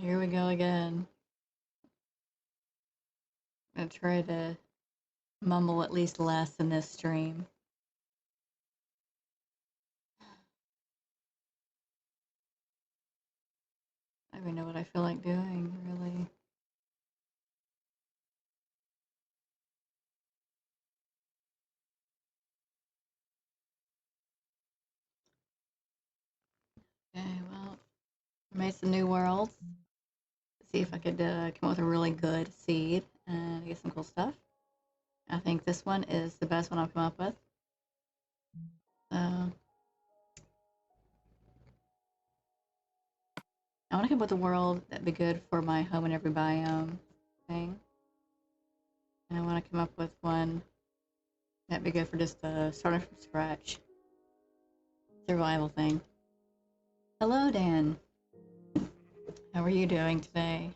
Here we go again. I'm gonna try to mumble at least less in this stream. I don't even know what I feel like doing, really. Okay, well, I made some new worlds. See if I could come up with a really good seed and get some cool stuff. I think this one is the best one I've come up with. So I want to come up with a world that'd be good for my home and every biome thing. And I want to come up with one that'd be good for just starting from scratch survival thing. Hello, Dan. How are you doing today?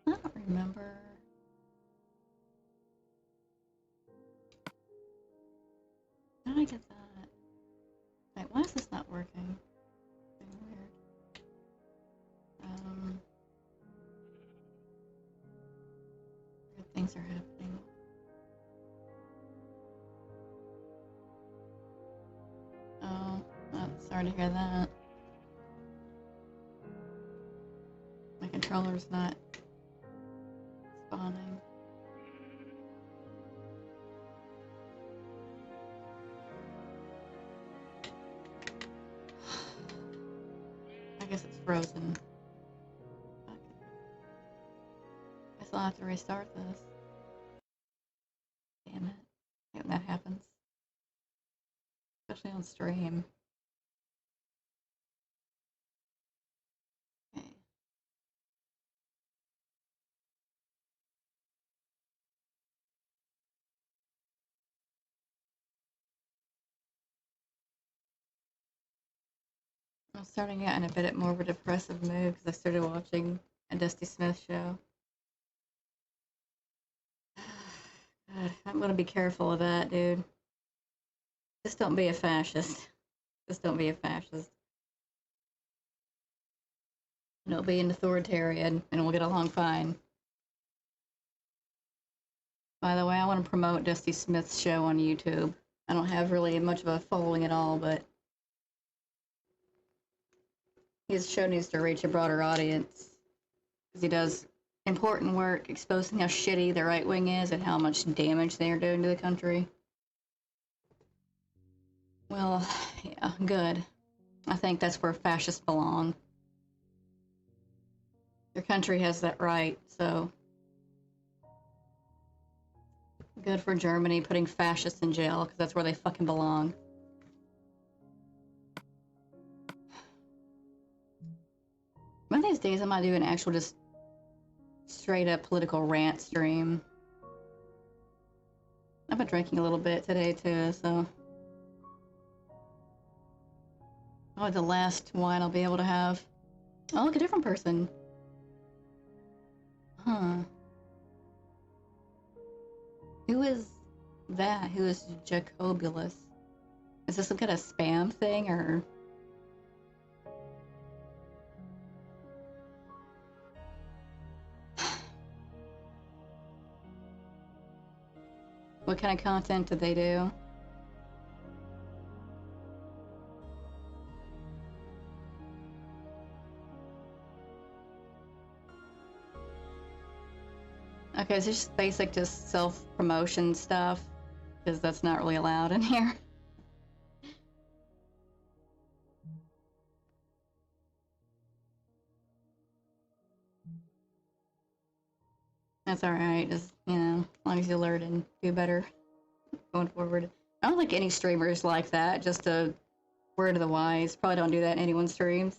I don't remember. How did I get that? Wait, why is this not working? Being weird. Weird things are happening. Oh, sorry to hear that. My controller's not spawning. I guess it's frozen. Okay. Guess I'll have to restart this. Damn it. I hate when that happens. Especially on stream. Okay. I'm starting out in a bit more of a depressive mood because I started watching a Dusty Smith show. God, I'm gonna be careful of that, dude. Just don't be a fascist. Just don't be a fascist. Don't be an authoritarian, and we'll get along fine. By the way, I want to promote Dusty Smith's show on YouTube. I don't have really much of a following at all, but his show needs to reach a broader audience because he does important work exposing how shitty the right wing is and how much damage they are doing to the country. Well, yeah, good. I think that's where fascists belong. Your country has that right, so good for Germany putting fascists in jail because that's where they fucking belong. One of these days I might do an actual just straight up political rant stream. I've been drinking a little bit today too, so probably the last wine I'll be able to have. Oh, look, a different person. Huh. Who is that? Who is Jacobulus? Is this some kind of spam thing, or? What kind of content do they do? Okay, it's just basic, just self-promotion stuff, because that's not really allowed in here. That's alright, just, you know, as long as you learn and do better going forward. I don't think any streamers like that, just a word of the wise. Probably don't do that in anyone's streams.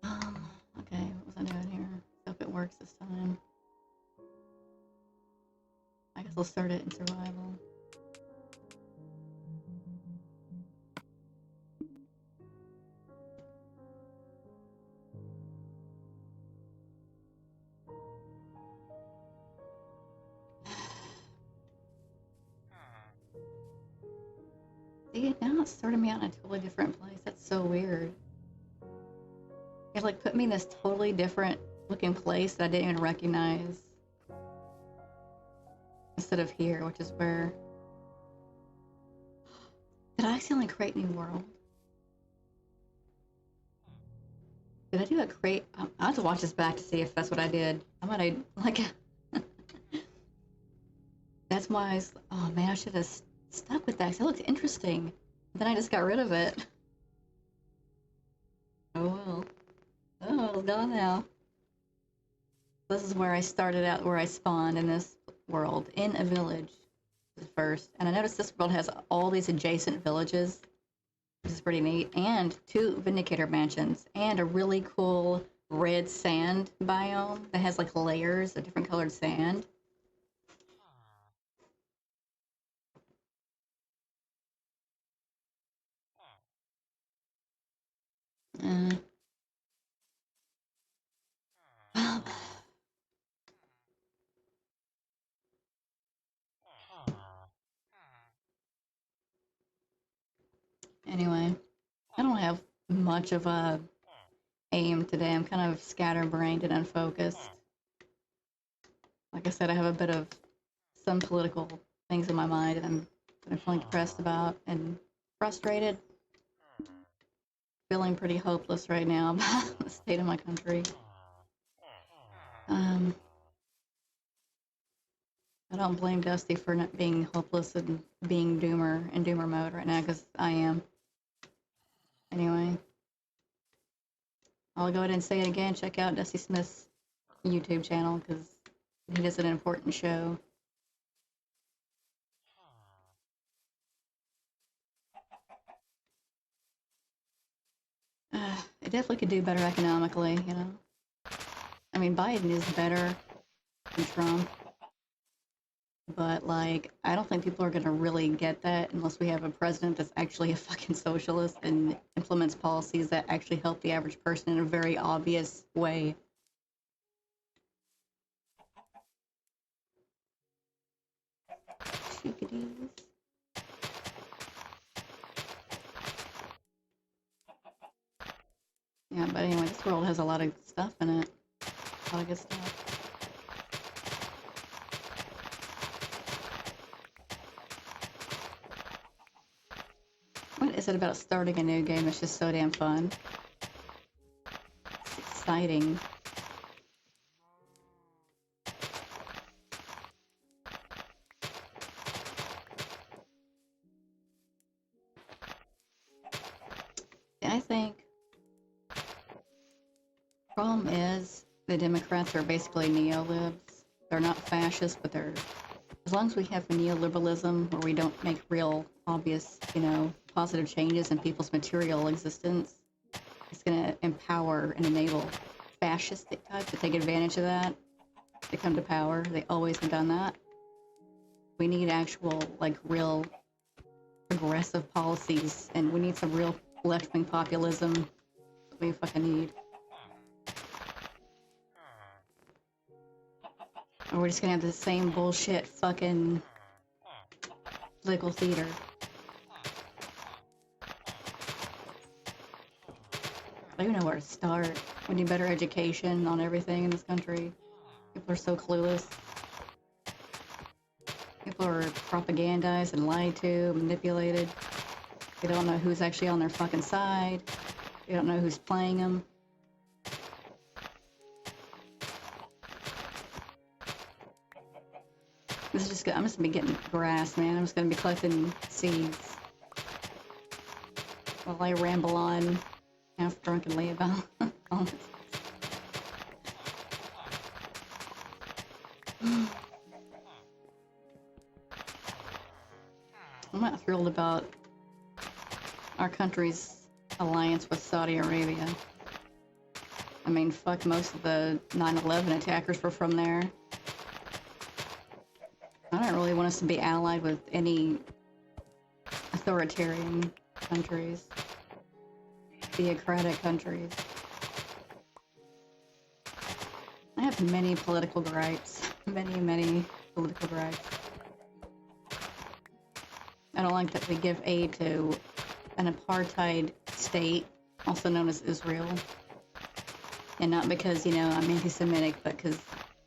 Okay, what was I doing here? Hope it works this time. I guess I'll start it in survival. See, now it's starting me out in a totally different place. That's so weird. It like put me in this totally different looking place that I didn't even recognize. Instead of here, which is where... Did I accidentally create New World? Did I do a create? I have to watch this back to see if that's what I did. I might have, like... That's why I was... Oh man, I should have stuck with that because it looked interesting. Then I just got rid of it. Oh well. Oh, it's gone now. This is where I started out, where I spawned in this world, in a village first. And I noticed this world has all these adjacent villages, which is pretty neat, and 2 Vindicator mansions, and a really cool red sand biome that has like layers of different colored sand. Well, anyway, I don't have much of a aim today. I'm kind of scatterbrained and unfocused. Like I said, I have a bit of some political things in my mind and I'm feeling depressed about and frustrated. Feeling pretty hopeless right now about the state of my country. I don't blame Dusty for not being hopeless and being doomer mode right now, because I am. Anyway, I'll go ahead and say it again. Check out Dusty Smith's YouTube channel, because he does an important show. It definitely could do better economically, you know? I mean, Biden is better than Trump. But, like, I don't think people are gonna really get that unless we have a president that's actually a fucking socialist and implements policies that actually help the average person in a very obvious way. Chickadees. Yeah, but anyway, this world has a lot of stuff in it. A lot of good stuff. What is it about starting a new game that's just so damn fun? It's exciting. I think the problem is the Democrats are basically neo-libs. They're not fascists, but they're... As long as we have neoliberalism where we don't make real obvious, you know, positive changes in people's material existence, it's going to empower and enable fascistic types to take advantage of that to come to power. They always have done that. We need actual, like, real progressive policies, and we need some real left-wing populism. That's what we fucking need. Or we're just gonna have the same bullshit fucking political theater. I don't even know where to start. We need better education on everything in this country. People are so clueless. People are propagandized and lied to, manipulated. They don't know who's actually on their fucking side. They don't know who's playing them. This is just I'm just gonna be getting grass, man. I'm just gonna be collecting seeds while I ramble on half drunkenly about all this. I'm not thrilled about our country's alliance with Saudi Arabia. I mean, fuck, most of the 9/11 attackers were from there. I don't really want us to be allied with any authoritarian countries, theocratic countries. I have many political gripes. Many political gripes. I don't like that we give aid to an apartheid state, also known as Israel. And not because, you know, I'm anti-Semitic, but because,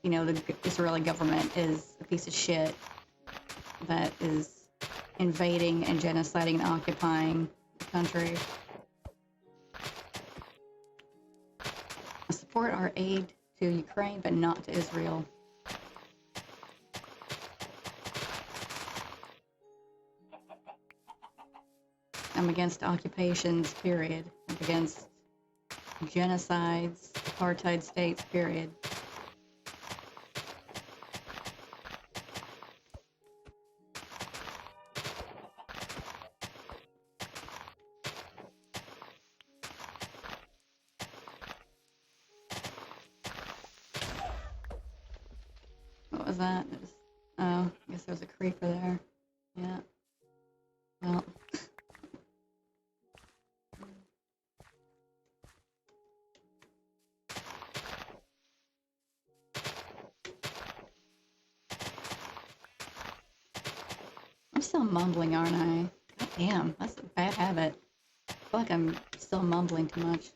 you know, the Israeli government is a piece of shit that is invading and genociding and occupying the country. I support our aid to Ukraine, but not to Israel. I'm against occupations, period. I'm against genocides, apartheid states, period. What was that? Oh, I guess there was a creeper there. Yeah. Well. I'm still mumbling, aren't I? God damn, that's a bad habit. I feel like I'm still mumbling too much.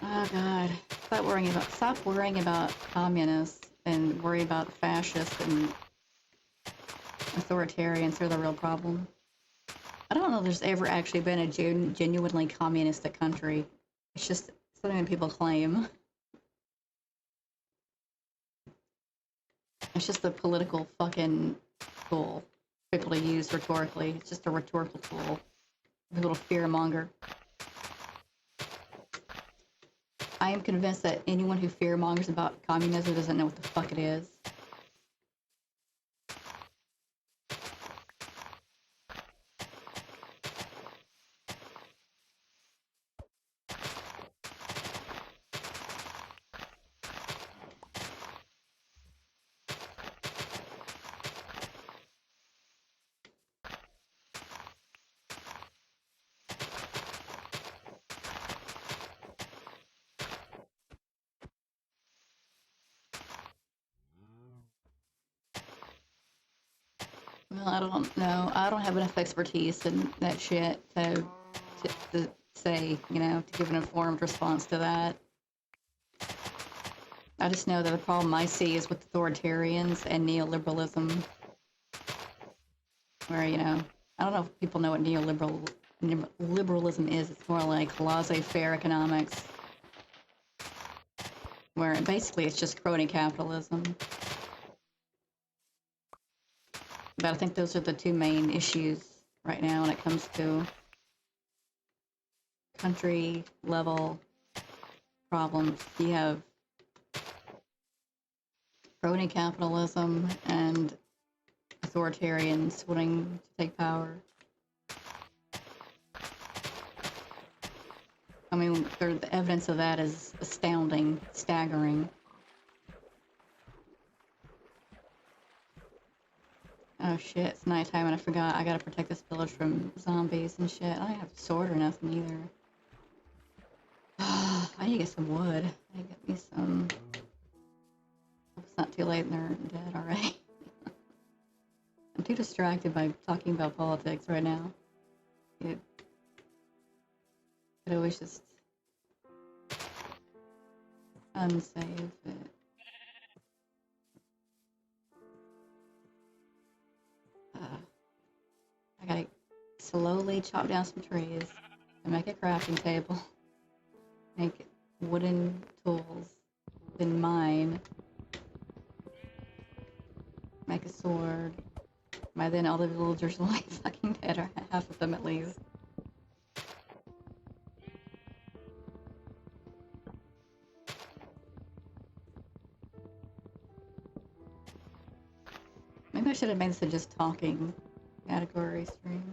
Oh god. Stop worrying about communists and worry about fascists and authoritarians. They're the real problem. I don't know if there's ever actually been a genuinely communistic country. It's just something that people claim. It's just a political fucking tool for people to use rhetorically. It's just a rhetorical tool. People to fearmonger. I am convinced that anyone who fearmongers about communism doesn't know what the fuck it is. Well, I don't know. I don't have enough expertise in that shit to say, you know, to give an informed response to that. I just know that the problem I see is with authoritarians and neoliberalism, where, you know, I don't know if people know what liberalism is. It's more like laissez-faire economics, where basically it's just crony capitalism. But I think those are the two main issues right now when it comes to country level problems. You have crony capitalism and authoritarians wanting to take power. I mean, the evidence of that is astounding, staggering. Oh shit, it's nighttime and I forgot I gotta protect this village from zombies and shit. I don't have a sword or nothing either. I need to get some wood. I need to get me some... Hope it's not too late and they're dead already. I'm too distracted by talking about politics right now. It could always just unsave it. I gotta slowly chop down some trees and make a crafting table. Make wooden tools. Then mine. Make a sword. By then all the villagers will be fucking dead, or half of them at least. Maybe I should have made this a just talking category stream.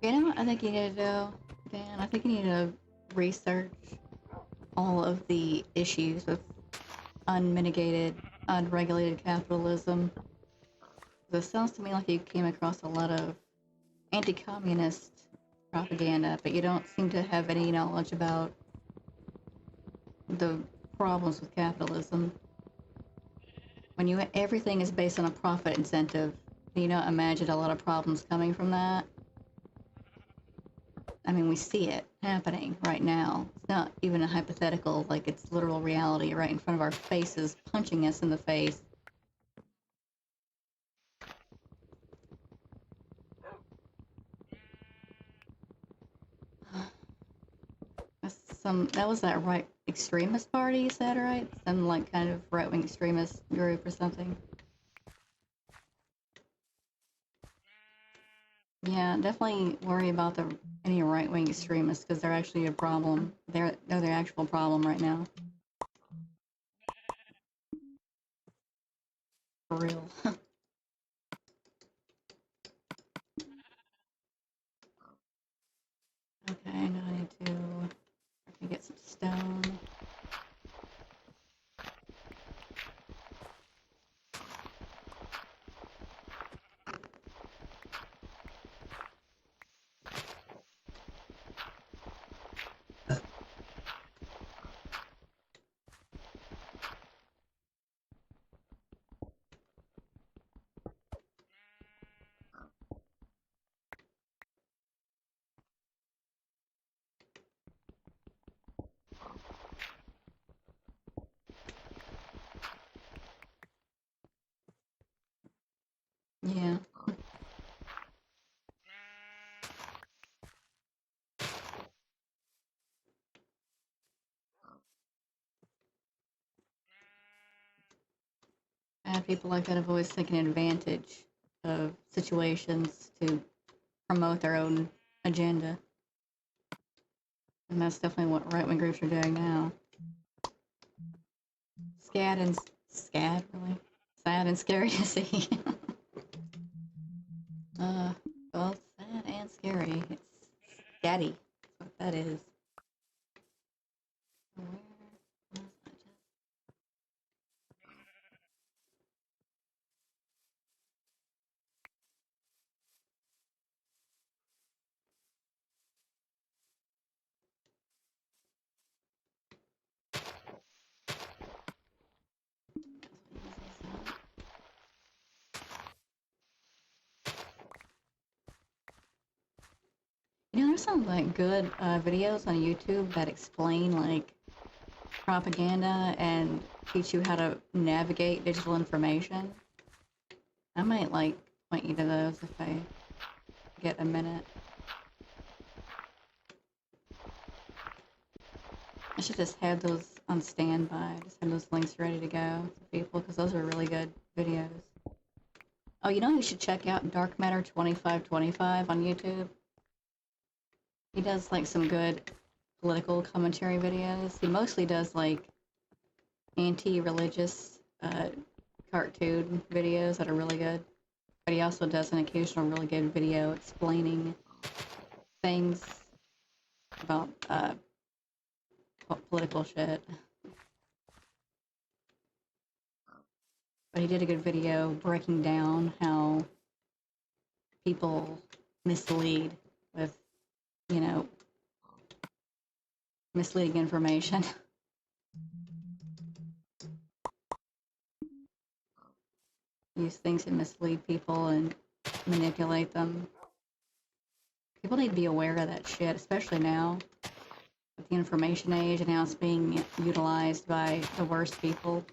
You know what I think you need to do, Dan? I think you need to research all of the issues with unmitigated, unregulated capitalism. It sounds to me like you came across a lot of anti-communist propaganda, but you don't seem to have any knowledge about the problems with capitalism. When everything is based on a profit incentive, you don't imagine a lot of problems coming from that. I mean, we see it happening right now. It's not even a hypothetical, like it's literal reality right in front of our faces, punching us in the face. That was that right extremist party, you said, right? Some like kind of right-wing extremist group or something. Yeah, definitely worry about any right-wing extremists because they're actually a problem. They're the actual problem right now. For real. Okay, now I need to get some stone. Yeah. And people like that have always taken advantage of situations to promote their own agenda. And that's definitely what right-wing groups are doing now. Scad, really. Sad and scary to see. Both sad and scary. It's scatty. That's what that is. Where was I just? You know, there's some like good videos on YouTube that explain like propaganda and teach you how to navigate digital information. I might like point you to those if I get a minute. I should just have those on standby. Just have those links ready to go for people because those are really good videos. Oh, you know you should check out Dark Matter 2525 on YouTube. He does like some good political commentary videos. He mostly does like anti-religious cartoon videos that are really good. But he also does an occasional really good video explaining things about political shit. But he did a good video breaking down how people mislead with, you know, misleading information. Use things to mislead people and manipulate them. People need to be aware of that shit, especially now with the information age and how it's being utilized by the worst people.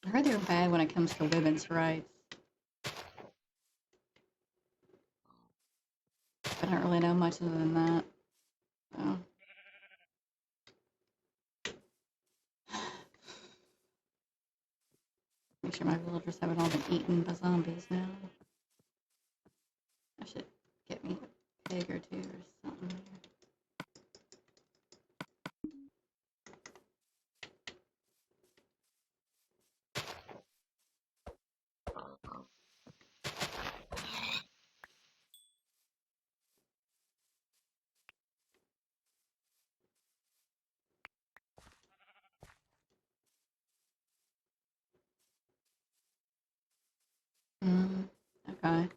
I heard they're bad when it comes to women's rights. I don't really know much other than that. So. Make sure my villagers haven't all been eaten by zombies now. I should get me a pig or two or something here. Okay.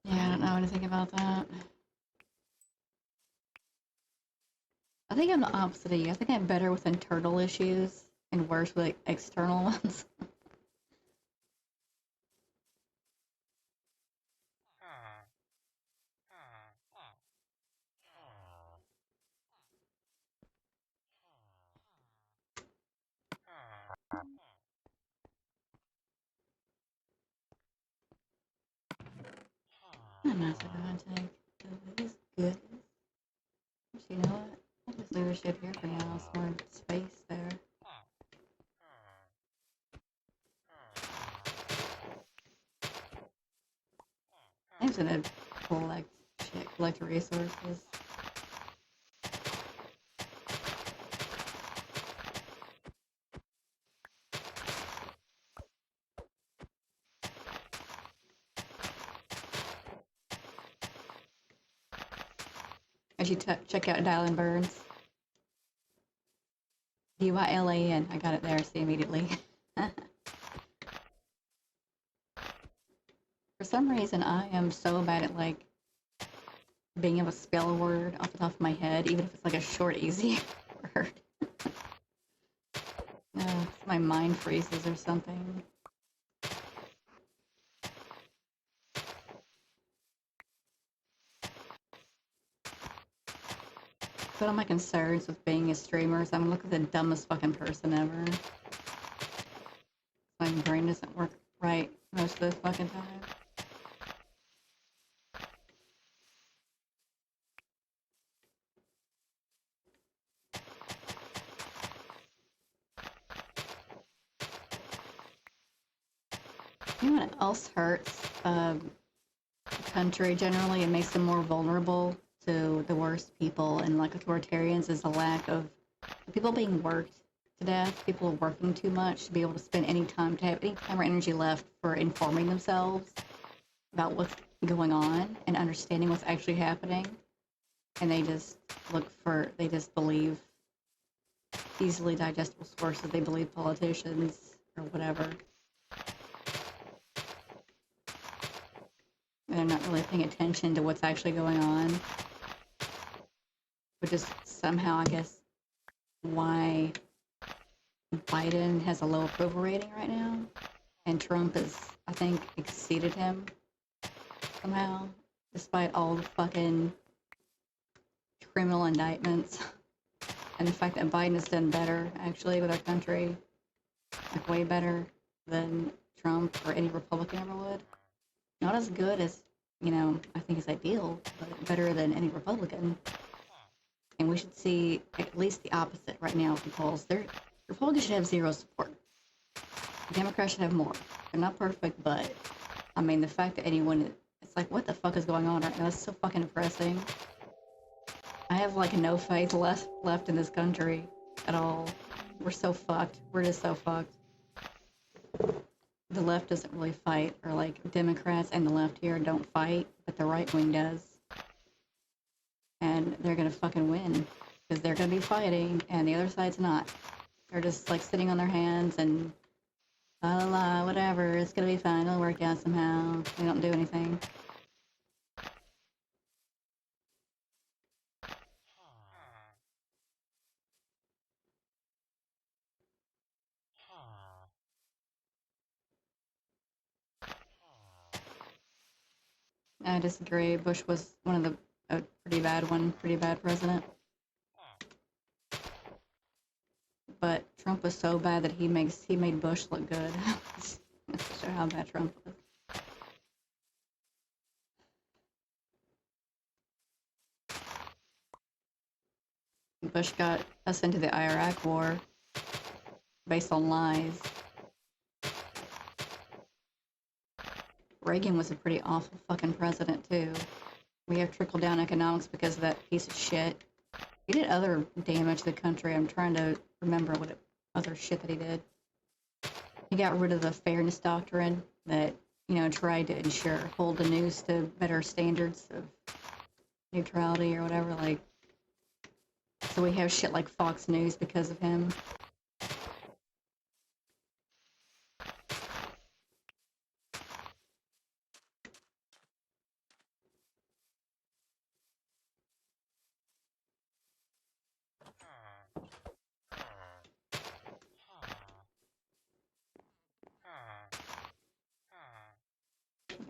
Yeah, I don't know anything about that. I think I'm the opposite of you. I think I'm better with internal issues and worse with like, external ones. I'm not so going to take this good. Actually, you know what? I'll just leave this shit here for now. It's more space there. I'm just gonna collect shit, collect resources. I should check out Dylan Burns. DYLAN. I got it there, see immediately. For some reason, I am so bad at like being able to spell a word off the top of my head, even if it's like a short, easy word. My mind freezes or something. One of my concerns with being a streamer is I'm looking like the dumbest fucking person ever. My brain doesn't work right most of the fucking time. You know what else hurts the country generally and makes them more vulnerable to the worst people and like authoritarians is the lack of people being worked to death, people working too much to be able to spend any time, to have any time or energy left for informing themselves about what's going on and understanding what's actually happening. And they just believe easily digestible sources. They believe politicians or whatever. And they're not really paying attention to what's actually going on. Which is somehow, I guess, why Biden has a low approval rating right now. And Trump is, I think, exceeded him somehow, despite all the fucking criminal indictments. And the fact that Biden has done better, actually, with our country, like way better than Trump or any Republican ever would. Not as good as, I think is ideal, but better than any Republican. And we should see at least the opposite right now with the polls. Republicans should have zero support. Democrats should have more. They're not perfect, but I mean, the fact that it's like, what the fuck is going on right now? That's so fucking depressing. I have like no faith left in this country at all. We're so fucked. We're just so fucked. The left doesn't really fight, or like Democrats and the left here don't fight, but the right wing does. And they're gonna fucking win because they're gonna be fighting, and the other side's not. They're just like sitting on their hands and la la la, whatever. It's gonna be fine. It'll work out somehow. They don't do anything. I disagree. Bush was a pretty bad president. But Trump was so bad that he made Bush look good. Just to show how bad Trump was. Bush got us into the Iraq war based on lies. Reagan was a pretty awful fucking president, too. We have trickle-down economics because of that piece of shit. He did other damage to the country. I'm trying to remember other shit that he did. He got rid of the fairness doctrine that, tried to hold the news to better standards of neutrality or whatever. Like, so we have shit like Fox News because of him.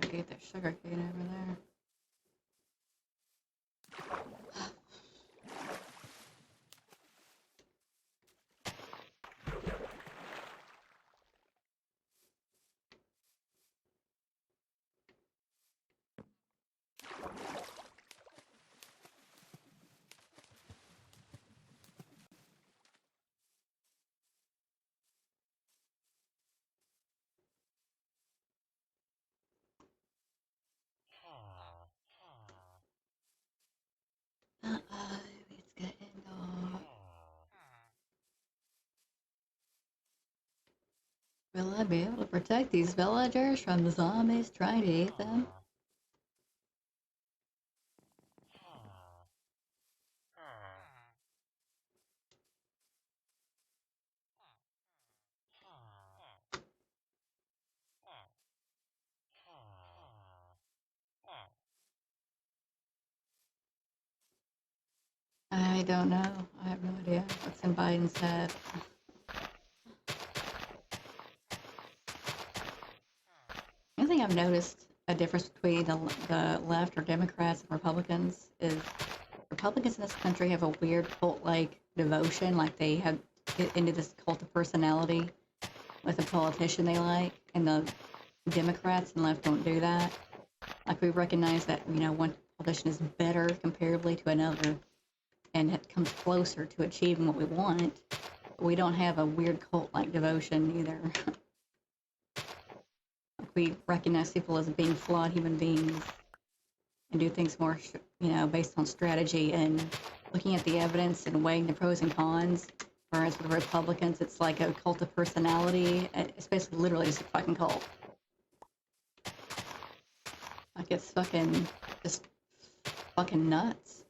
Gotta get that sugar cane over there. It's getting dark. Will I be able to protect these villagers from the zombies trying to eat them? I don't know. I have no idea what's in Biden's head. The only thing I've noticed a difference between the left or Democrats and Republicans is Republicans in this country have a weird cult-like devotion, like they have get into this cult of personality with a politician they like, and the Democrats and left don't do that. Like we recognize that, one politician is better comparably to another, and it comes closer to achieving what we want. But we don't have a weird cult-like devotion either. Like we recognize people as being flawed human beings and do things more, based on strategy and looking at the evidence and weighing the pros and cons. Whereas with Republicans, it's like a cult of personality. It's basically literally just a fucking cult. Like it's just fucking nuts.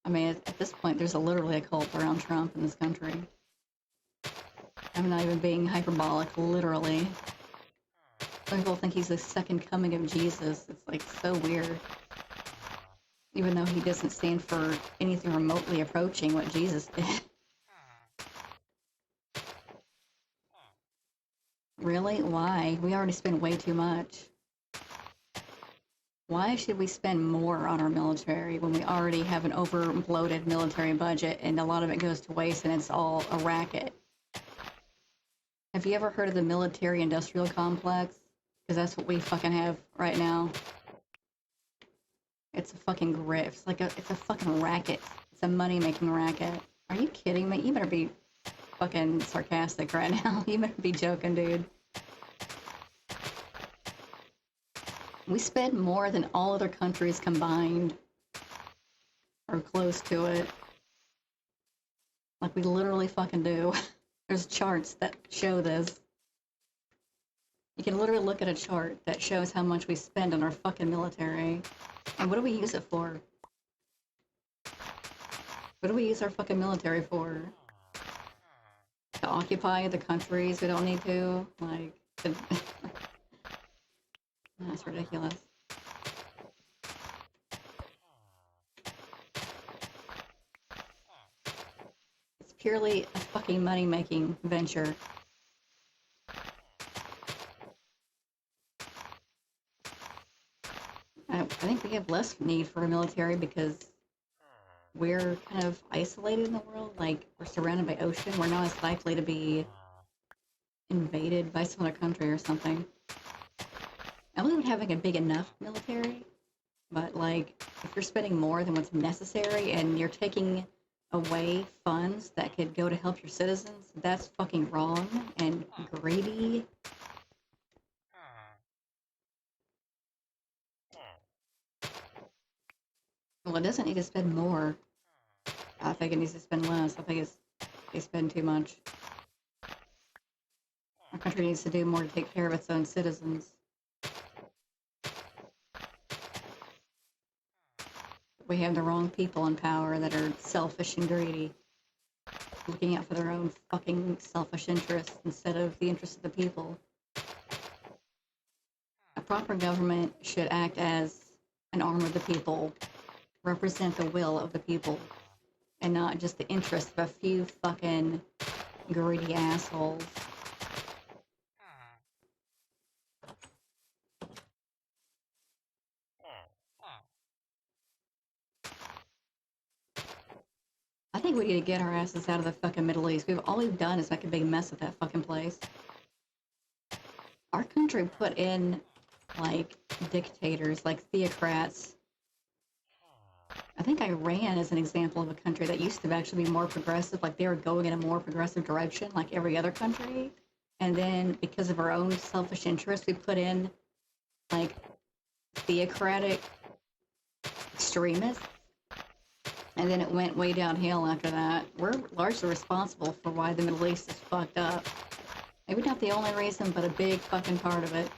I mean, at this point, there's literally a cult around Trump in this country. I'm not even being hyperbolic, literally. Some people think he's the second coming of Jesus. It's like so weird. Even though he doesn't stand for anything remotely approaching what Jesus did. Really? Why? We already spend way too much. Why should we spend more on our military when we already have an over-bloated military budget and a lot of it goes to waste and it's all a racket? Have you ever heard of the military-industrial complex? Because that's what we fucking have right now. It's a fucking grift. It's a fucking racket. It's a money-making racket. Are you kidding me? You better be fucking sarcastic right now. You better be joking, dude. We spend more than all other countries combined. Or close to it. Like we literally fucking do. There's charts that show this. You can literally look at a chart that shows how much we spend on our fucking military. And what do we use it for? What do we use our fucking military for? To occupy the countries we don't need to? Like, that's ridiculous. It's purely a fucking money-making venture. I think we have less need for a military because we're kind of isolated in the world. Like, we're surrounded by ocean. We're not as likely to be invaded by some other country or something. I believe in having a big enough military But like, if you're spending more than what's necessary and you're taking away funds that could go to help your citizens, that's fucking wrong and greedy. Well, it doesn't need to spend more. I think it needs to spend less. I think they spend too much. Our country needs to do more to take care of its own citizens. We have the wrong people in power that are selfish and greedy, looking out for their own fucking selfish interests instead of the interests of the people. A proper government should act as an arm of the people, represent the will of the people, and not just the interests of a few fucking greedy assholes. I think we need to get our asses out of the fucking Middle East. All we've done is make a big mess of that fucking place. Our country put in, like, dictators, like theocrats. I think Iran is an example of a country that used to actually be more progressive, like they were going in a more progressive direction, like every other country. And then, because of our own selfish interests, we put in, like, theocratic extremists. And then it went way downhill after that. We're largely responsible for why the Middle East is fucked up. Maybe not the only reason, but a big fucking part of it.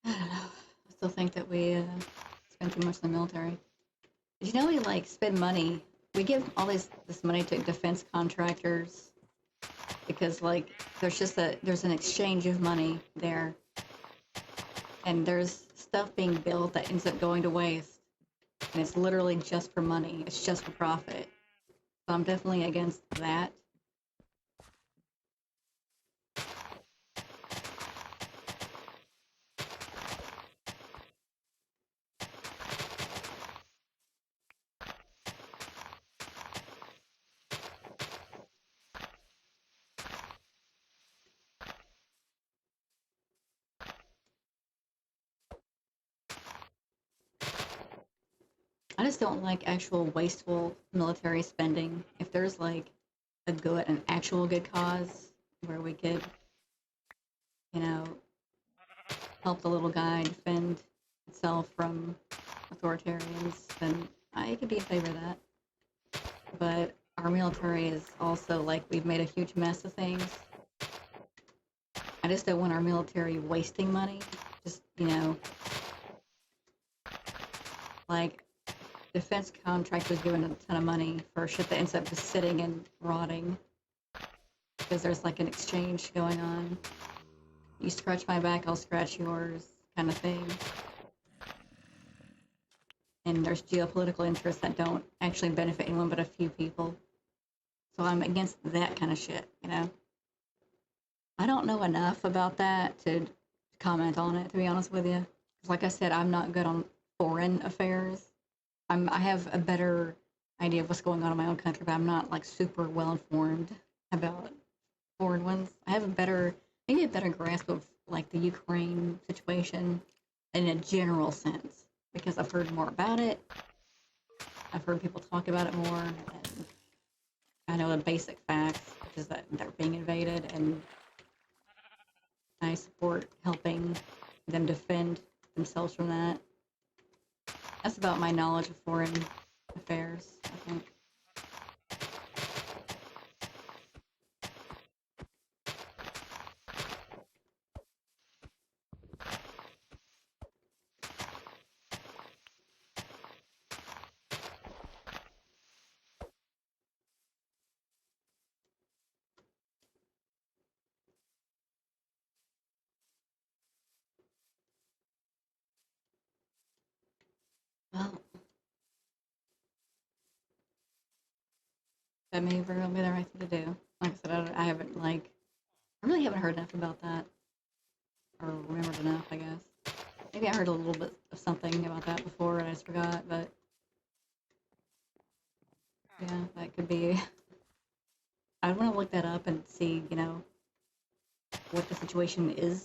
I don't know. I still think that we spend too much on the military. Did you know we like spend money? We give all this money to defense contractors because like there's an exchange of money there, and there's stuff being built that ends up going to waste, and it's literally just for money. It's just for profit. So I'm definitely against that. I just don't like actual wasteful military spending. If there's like an actual good cause where we could, you know, help the little guy defend itself from authoritarians, then I could be in favor of that. But our military is also like we've made a huge mess of things. I just don't want our military wasting money. Just, like defense contractors giving a ton of money for shit that ends up just sitting and rotting because there's like an exchange going on. You scratch my back, I'll scratch yours, kind of thing. And there's geopolitical interests that don't actually benefit anyone but a few people. So I'm against that kind of shit, you know? I don't know enough about that to comment on it, to be honest with you. Like I said, I'm not good on foreign affairs. I have a better idea of what's going on in my own country, but I'm not like super well informed about foreign ones. I have maybe a better grasp of like the Ukraine situation in a general sense because I've heard more about it. I've heard people talk about it more, and I know the basic facts, which is that they're being invaded, and I support helping them defend themselves from that. That's about my knowledge of foreign affairs, I think. Well, that may very well be the right thing to do. Like I said, I haven't like I really haven't heard enough about that or remembered enough. I guess maybe I heard a little bit of something about that before and I just forgot. But yeah, that could be. I want to look that up and see, what the situation is,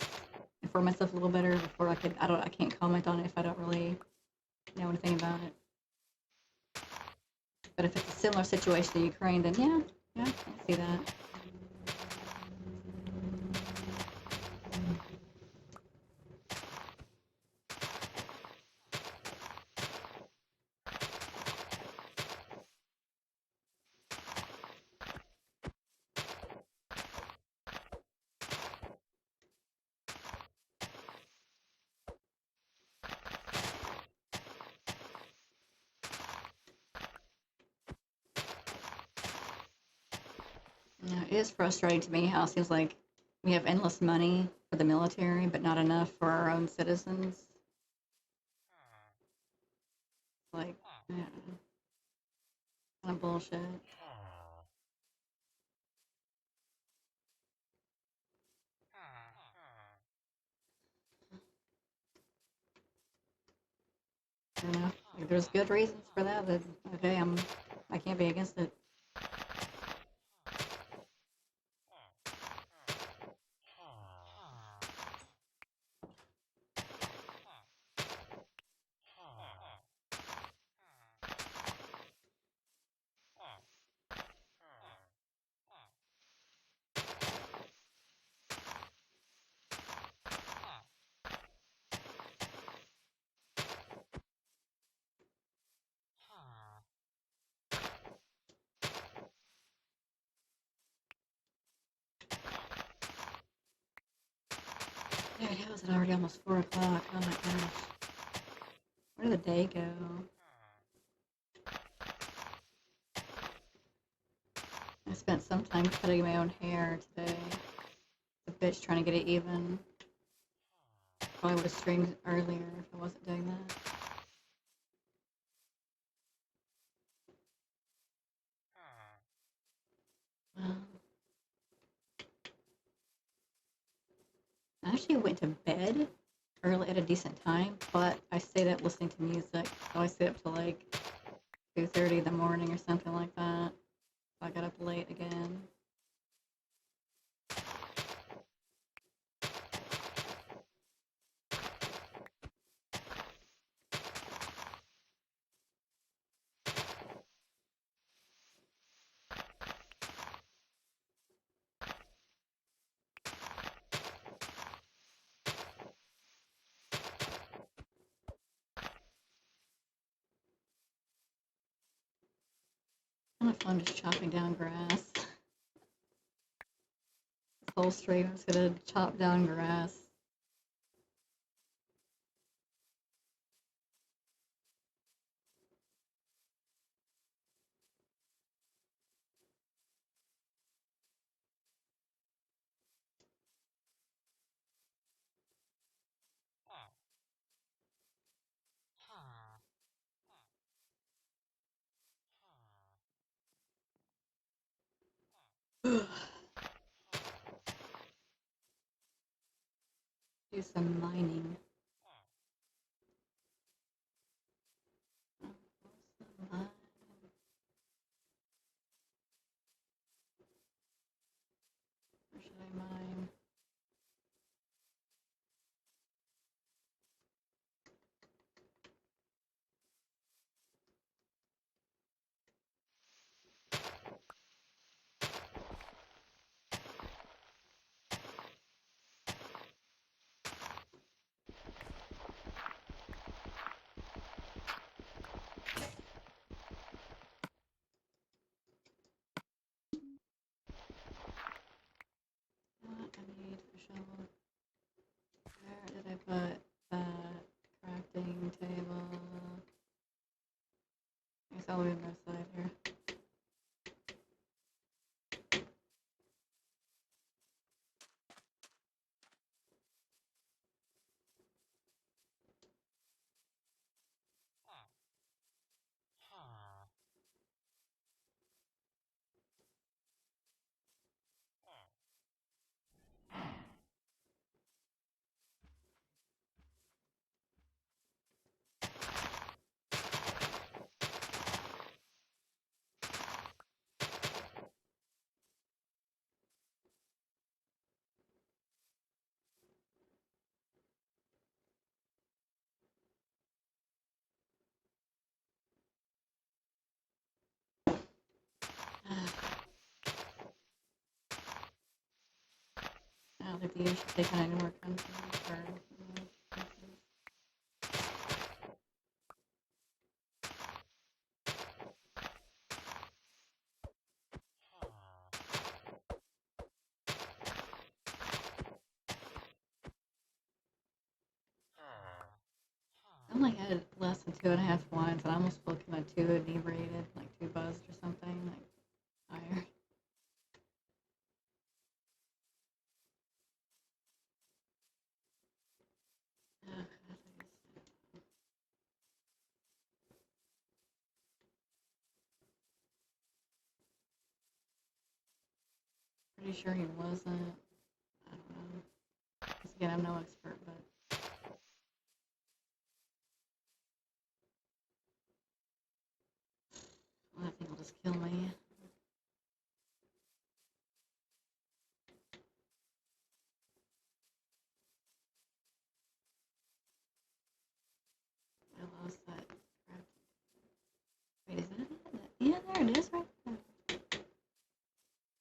inform myself a little better before I can't comment on it if I don't really know anything about it. But if it's a similar situation to Ukraine, then yeah, I can see that. Yeah, it is frustrating to me how it seems like we have endless money for the military, but not enough for our own citizens. Like, yeah, kind of bullshit. Like, there's good reasons for that, but okay, I can't be against it. Dude, how is it already almost 4 o'clock? Oh my gosh, where did the day go? I spent some time cutting my own hair today. The bitch trying to get it even. Probably would have streamed earlier if I wasn't doing that. Well, I actually went to bed early at a decent time, but I stayed up listening to music. So I stayed up till like 2:30 in the morning or something like that. So I got up late again. Kind of fun just chopping down grass. This whole stream, I'm just gonna chop down grass. Do some mining. Mine. Where should I mine? What I need for shovel. Where did I put that crafting table? I guess I'll leave it outside here. see if she's taken any more countries or countries. I only had less than 2.5 wines, and I almost feel kind of too inebriated, like too buzzed or something, like tired. Ugh, pretty sure he wasn't. I don't know. 'Cause again, I'm no expert, but I think will just kill me. I lost that crap. Wait, is that it? Yeah, there it is right there.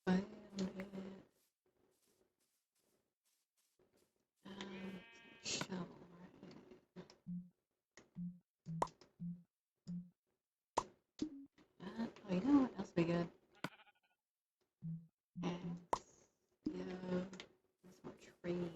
Find it. Shovel, right? Oh, you know what else would be good? Axe. Yeah. There's more trees.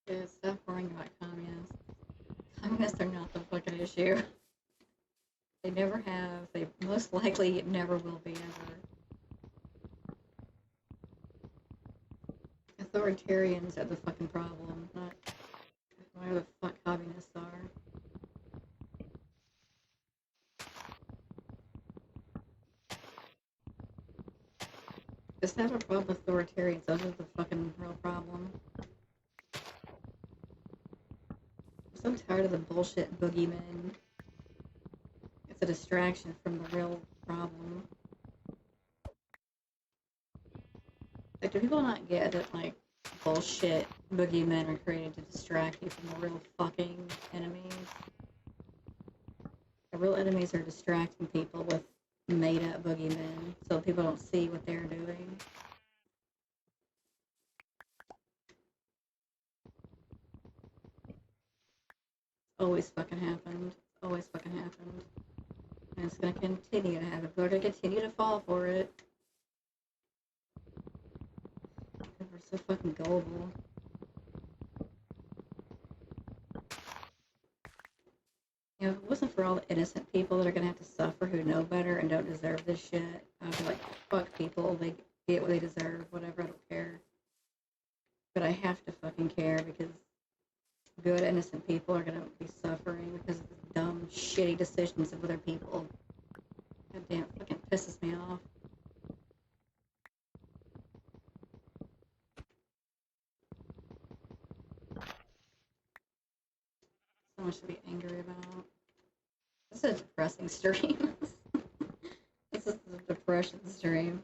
Yeah, stop worrying about communists. Communists are not the fucking issue. They never have. They most likely never will be ever. Authoritarians are the fucking problem, not whatever the fuck communists are. It's not a problem with authoritarians, those are the fucking real problem. I'm so tired of the bullshit boogeyman. It's a distraction from the real problem. Like, do people not get that, like, bullshit boogeymen are created to distract you from the real fucking enemies? The real enemies are distracting people with made up boogeymen so people don't see what they're doing. Always fucking happened. Always fucking happened. And it's gonna continue to happen. We're gonna continue to fall for it. Because we're so fucking gullible. You know, if it wasn't for all the innocent people that are gonna have to suffer who know better and don't deserve this shit, I'd be like, fuck people, they get what they deserve, whatever, I don't care. But I have to fucking care because good, innocent people are gonna be suffering because of the dumb, shitty decisions of other people. God damn, it fucking pisses me off. So much to be angry about. This is a depressing stream. This is the depression stream.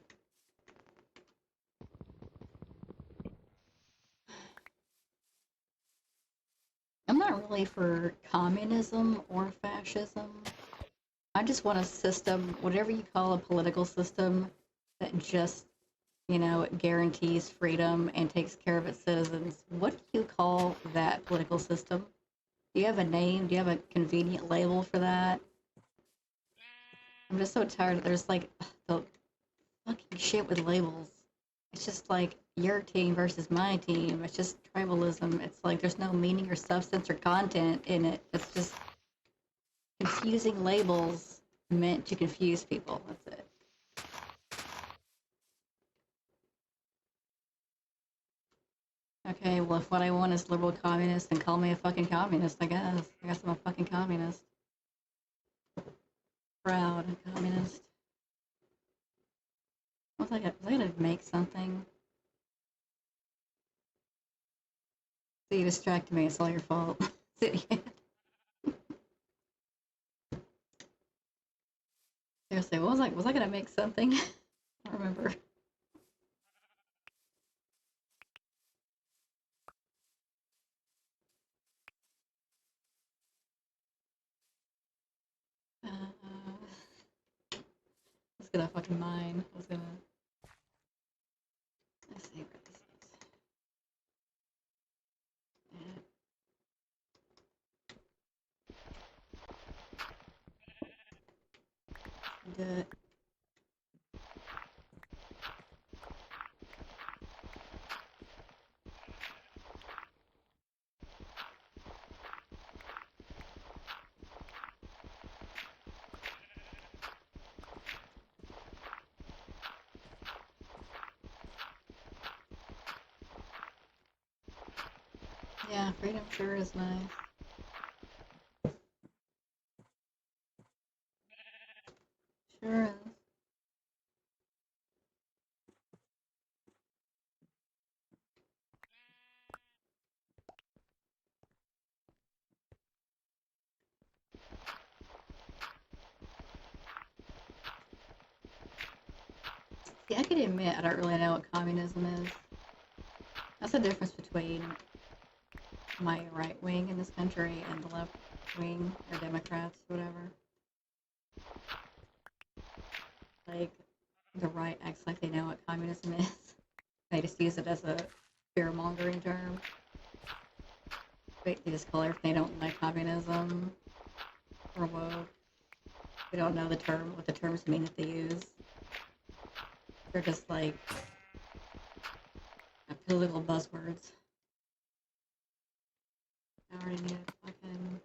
I'm not really for communism or fascism. I just want a system, whatever you call a political system, that just, guarantees freedom and takes care of its citizens. What do you call that political system? Do you have a name? Do you have a convenient label for that? I'm just so tired. There's like the fucking shit with labels. It's just like your team versus my team. It's just tribalism. It's like there's no meaning or substance or content in it. It's just confusing labels meant to confuse people. That's it. Okay, well, if what I want is liberal communist, then call me a fucking communist, I guess. I guess I'm a fucking communist. Proud communist. Was I gonna make something? So you distracted me. It's all your fault. Seriously, what was I? Was I gonna make something? I don't remember. I was gonna fucking mine. I was gonna. Let's see where this is. Good. Yeah, freedom sure is nice. Sure is. See, I could admit I don't really know what communism is. That's the difference between my right wing in this country and the left wing or Democrats, whatever. Like, the right acts like they know what communism is. They just use it as a fear-mongering term. They just call everything they don't like communism or woke. They don't know what the terms mean that they use. They're just like political buzzwords. I already need a fucking.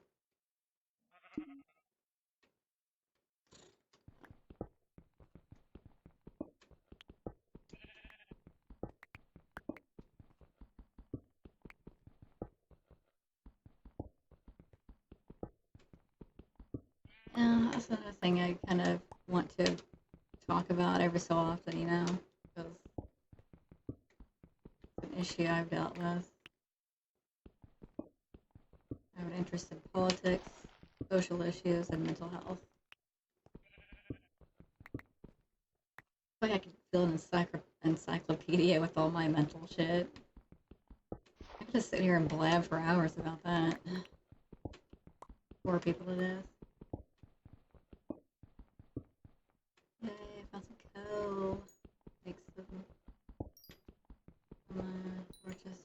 Yeah, that's another thing I kind of want to talk about every so often, because it's an issue I've dealt with. I have an interest in politics, social issues, and mental health. Like I could fill an encyclopedia with all my mental shit. I could just sit here and blab for hours about that. Bore people to death. Yay, I found some coal. Make some torches.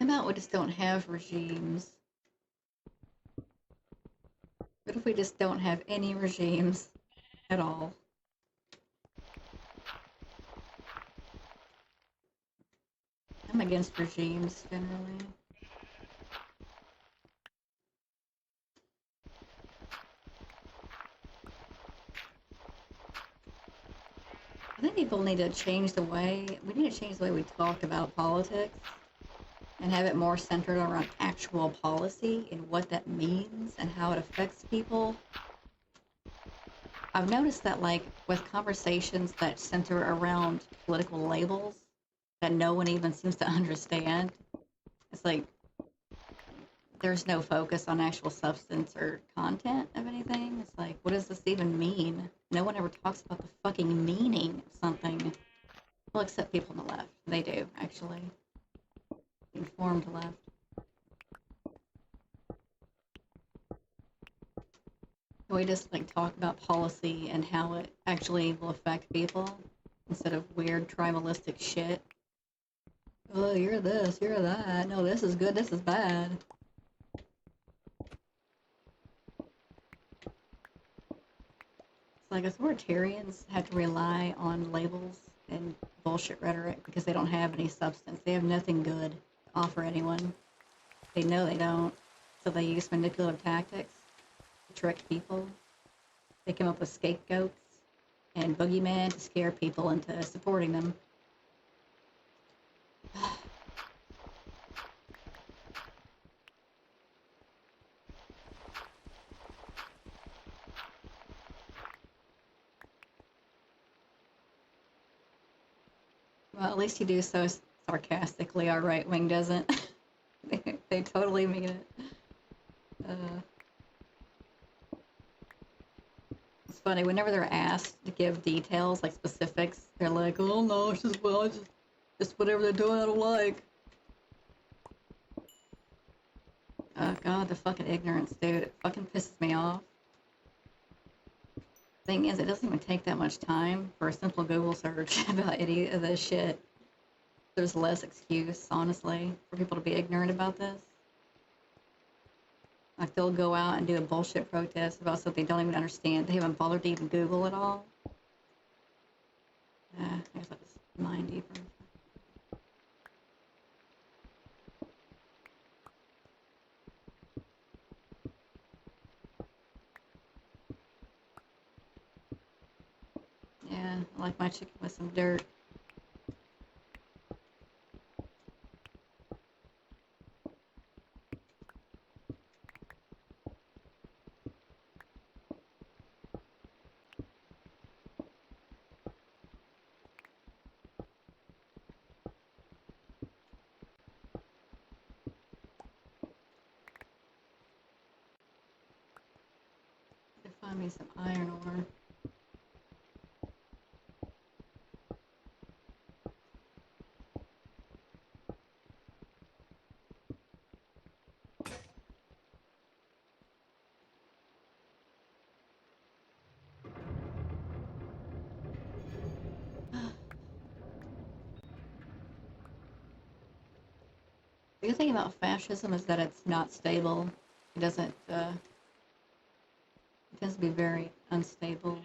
How about we just don't have regimes? What if we just don't have any regimes at all? I'm against regimes generally. I think people need to change the way we need to change the way we talk about politics and have it more centered around actual policy and what that means and how it affects people. I've noticed that, like, with conversations that center around political labels that no one even seems to understand, it's like there's no focus on actual substance or content of anything. It's like, what does this even mean? No one ever talks about the fucking meaning of something. Well, except people on the left. They do, actually. Informed left. We just like talk about policy and how it actually will affect people instead of weird tribalistic shit. Oh, you're this, you're that. No, this is good, this is bad. It's like authoritarians have to rely on labels and bullshit rhetoric because they don't have any substance. They have nothing good to offer anyone. They know they don't. So they use manipulative tactics to trick people. They come up with scapegoats and boogeymen to scare people into supporting them. Well, at least you do so sarcastically. Our right wing doesn't. They totally mean it. Uh, it's funny whenever they're asked to give details, like specifics, they're like, "Oh no, it's just well, it's just whatever they're doing, I don't like." Oh god, the fucking ignorance, dude. It fucking pisses me off. Thing is, it doesn't even take that much time for a simple Google search about any of this shit. There's less excuse, honestly, for people to be ignorant about this. Like, they'll go out and do a bullshit protest about something they don't even understand. They haven't bothered to even Google it all. I guess I'll just mine deeper. Yeah, I like my chicken with some dirt. To find me some iron ore. The good thing about fascism is that it's not stable. It doesn't, it tends to be very unstable.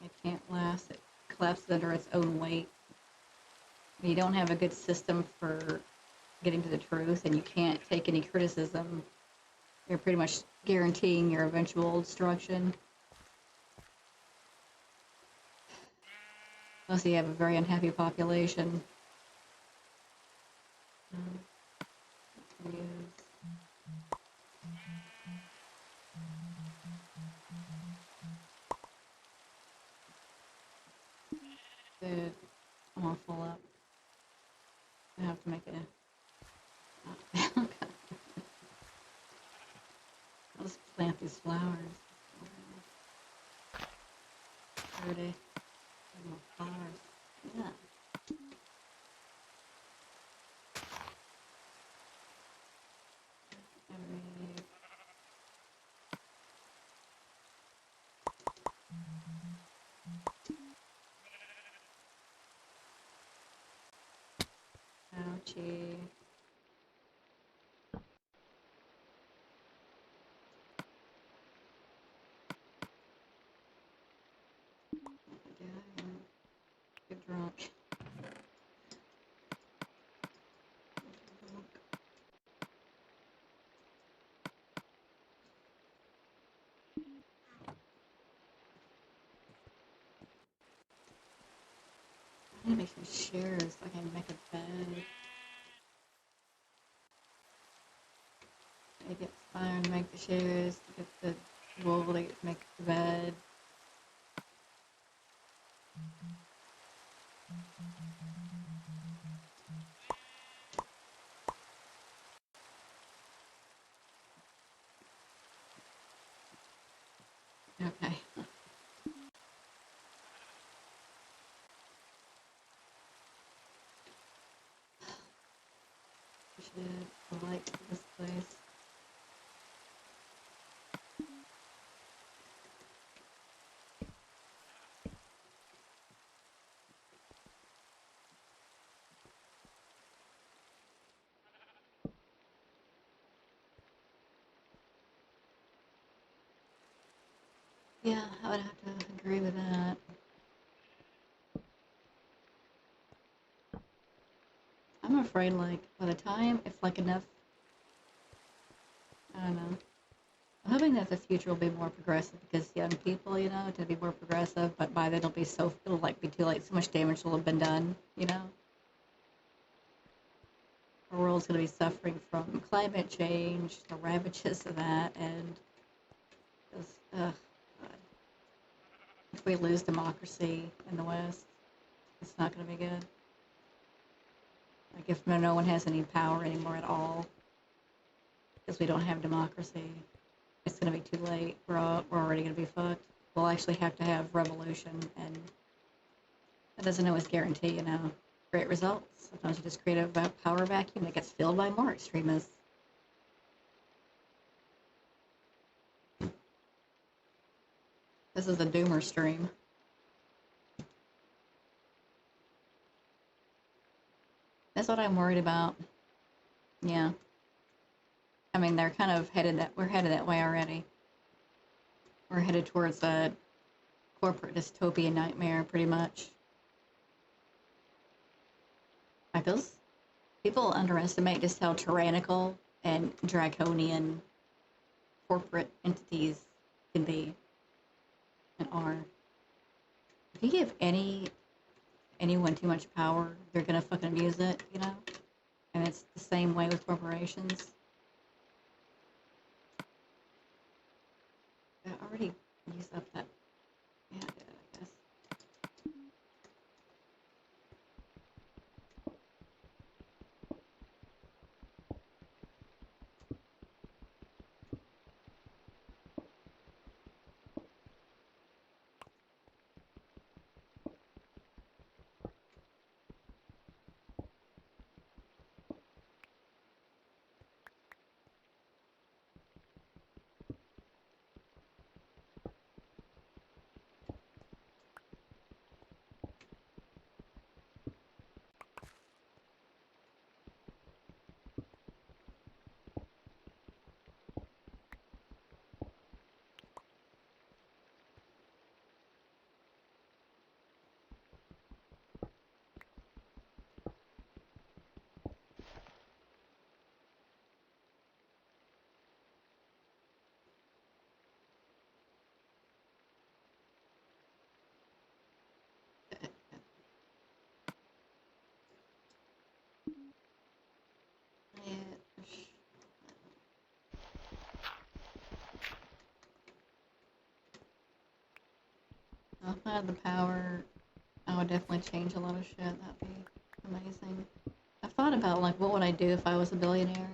It can't last. It collapses under its own weight. You don't have a good system for getting to the truth, and you can't take any criticism. You're pretty much guaranteeing your eventual destruction. Unless you have a very unhappy population. Use. Dude, I'm all full up. I have to make it. I'll just plant these flowers. Pretty. More flowers. Yeah. Every... Ouchie. Yeah, get drunk. I need to make some shears so I can make a bed. I get iron to make the shears, get the wool to make the bed. Okay. Should light this place. Yeah, I would have to agree with that. I'm afraid, like, by the time, if, like, enough, I don't know, I'm hoping that the future will be more progressive because young people, you know, tend to be more progressive, but by then it'll like be too late. So much damage will have been done, you know. The world's going to be suffering from climate change, the ravages of that, and just, God. If we lose democracy in the West, it's not going to be good. Like if no one has any power anymore at all, because we don't have democracy, it's going to be too late. We're already going to be fucked. We'll actually have to have revolution, and that doesn't always guarantee, you know, great results. Sometimes you just create a power vacuum that gets filled by more extremists. This is a doomer stream. That's what I'm worried about. Yeah. I mean, they're kind of we're headed that way already. We're headed towards a corporate dystopian nightmare, pretty much. Like those people underestimate just how tyrannical and draconian corporate entities can be and are. If you give anyone too much power, they're gonna fucking abuse it, you know? And it's the same way with corporations. I already used up that. Yeah, I did, I guess. Yeah. If I had the power, I would definitely change a lot of shit. That'd be amazing. I've thought about, like, what would I do if I was a billionaire?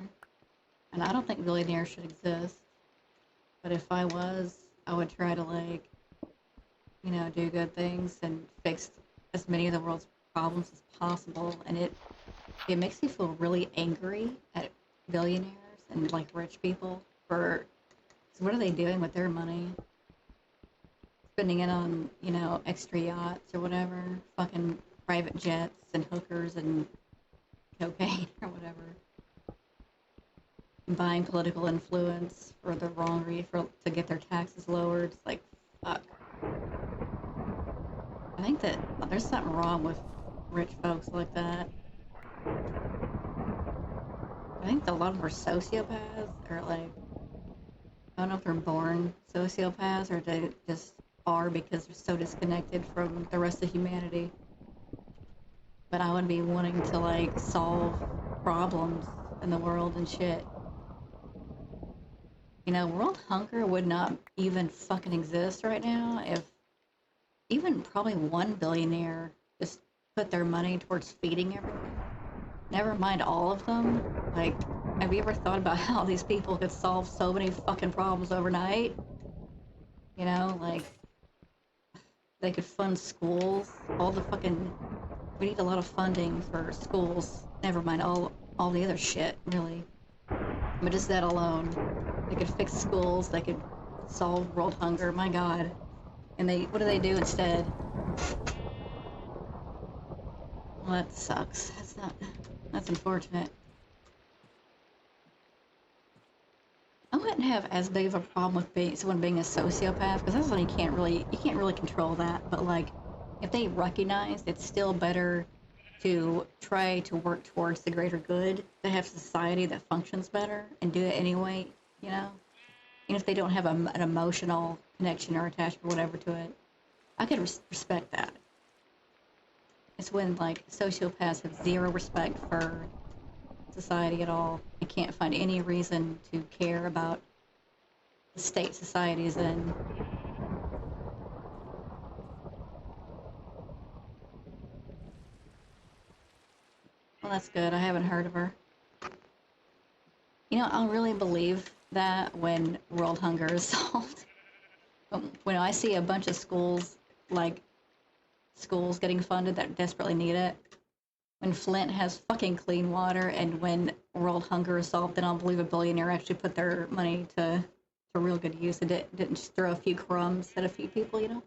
And I don't think billionaires should exist. But if I was, I would try to, like, you know, do good things and fix as many of the world's problems as possible. And it makes me feel really angry at billionaires and, like, rich people for, so what are they doing with their money? Spending it on, you know, extra yachts or whatever, fucking private jets and hookers and cocaine or whatever. Buying political influence for the wrong reason, to get their taxes lowered. It's like, fuck. I think that there's something wrong with rich folks like that. I think that a lot of them are sociopaths, or like, I don't know if they're born sociopaths or they just are because they're so disconnected from the rest of humanity. But I would be wanting to like solve problems in the world and shit. You know, world hunger would not even fucking exist right now if even probably one billionaire just put their money towards feeding everyone. Never mind all of them. Like, have you ever thought about how these people could solve so many fucking problems overnight? You know, like, they could fund schools. All the fucking... We need a lot of funding for schools. Never mind all the other shit, really. But just that alone. They could fix schools. They could solve world hunger. My god. And what do they do instead? Well, that sucks. That's unfortunate. I wouldn't have as big of a problem with someone being a sociopath, because that's when you can't really control that. But like, if they recognize it's still better to try to work towards the greater good, to have society that functions better and do it anyway, you know? Even if they don't have an emotional connection or attachment or whatever to it, I could respect that. It's when like sociopaths have zero respect for society at all and can't find any reason to care about the state society is in. Well, that's good. I haven't heard of her. You know, I'll really believe that when world hunger is solved. When I see a bunch of schools, like schools getting funded that desperately need it, when Flint has fucking clean water, and when world hunger is solved, then I'll believe a billionaire actually put their money to real good use and didn't just throw a few crumbs at a few people, you know,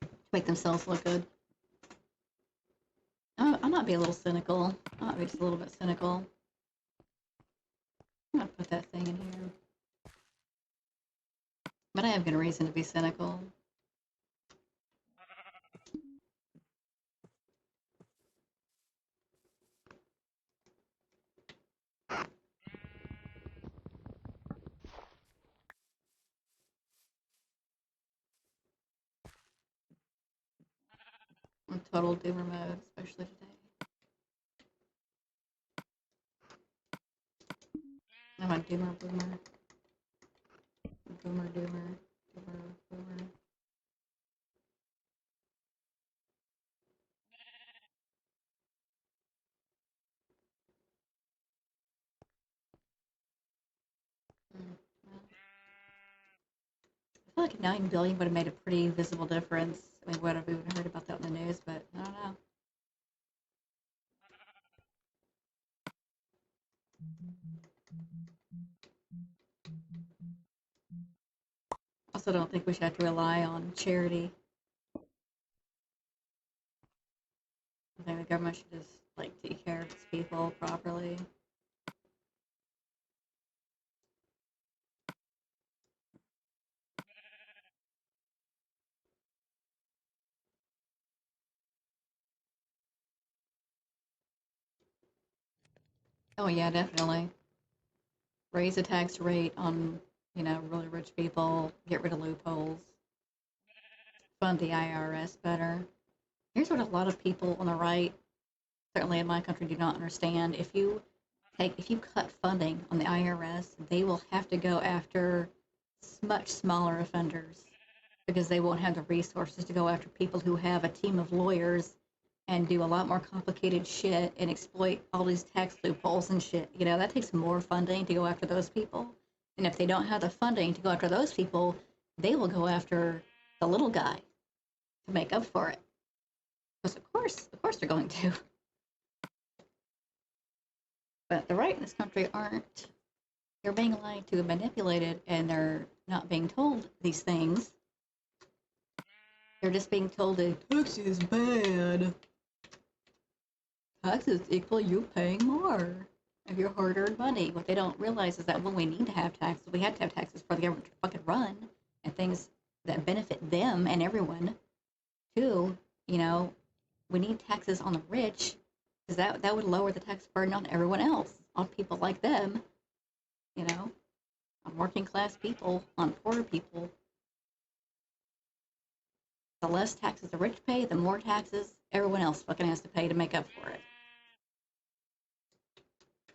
to make themselves look good. I might be a little cynical. I might be just a little bit cynical. I'm gonna put that thing in here. But I have good reason to be cynical. I'm total doomer mode, especially today. I'm a doomer boomer. Boomer doomer. Boomer boomer. Well, I feel like 9 billion would have made a pretty visible difference. I mean, what have we even heard about that in the news, but I don't know. Also, don't think we should have to rely on charity. I think the government should just like take care of its people properly. Oh yeah, definitely. Raise the tax rate on, you know, really rich people, get rid of loopholes, fund the IRS better. Here's what a lot of people on the right, certainly in my country, do not understand. If you cut funding on the IRS, they will have to go after much smaller offenders because they won't have the resources to go after people who have a team of lawyers and do a lot more complicated shit and exploit all these tax loopholes and shit. You know, that takes more funding to go after those people. And if they don't have the funding to go after those people, they will go after the little guy to make up for it. Because of course they're going to. But the right in this country aren't. They're being lied to and manipulated, and they're not being told these things. They're just being told that tax is bad. Taxes equal you paying more of your hard-earned money. What they don't realize is that when we need to have taxes, we have to have taxes for the government to fucking run, and things that benefit them and everyone too. You know, we need taxes on the rich because that would lower the tax burden on everyone else, on people like them. You know, on working class people, on poor people. The less taxes the rich pay, the more taxes everyone else fucking has to pay to make up for it.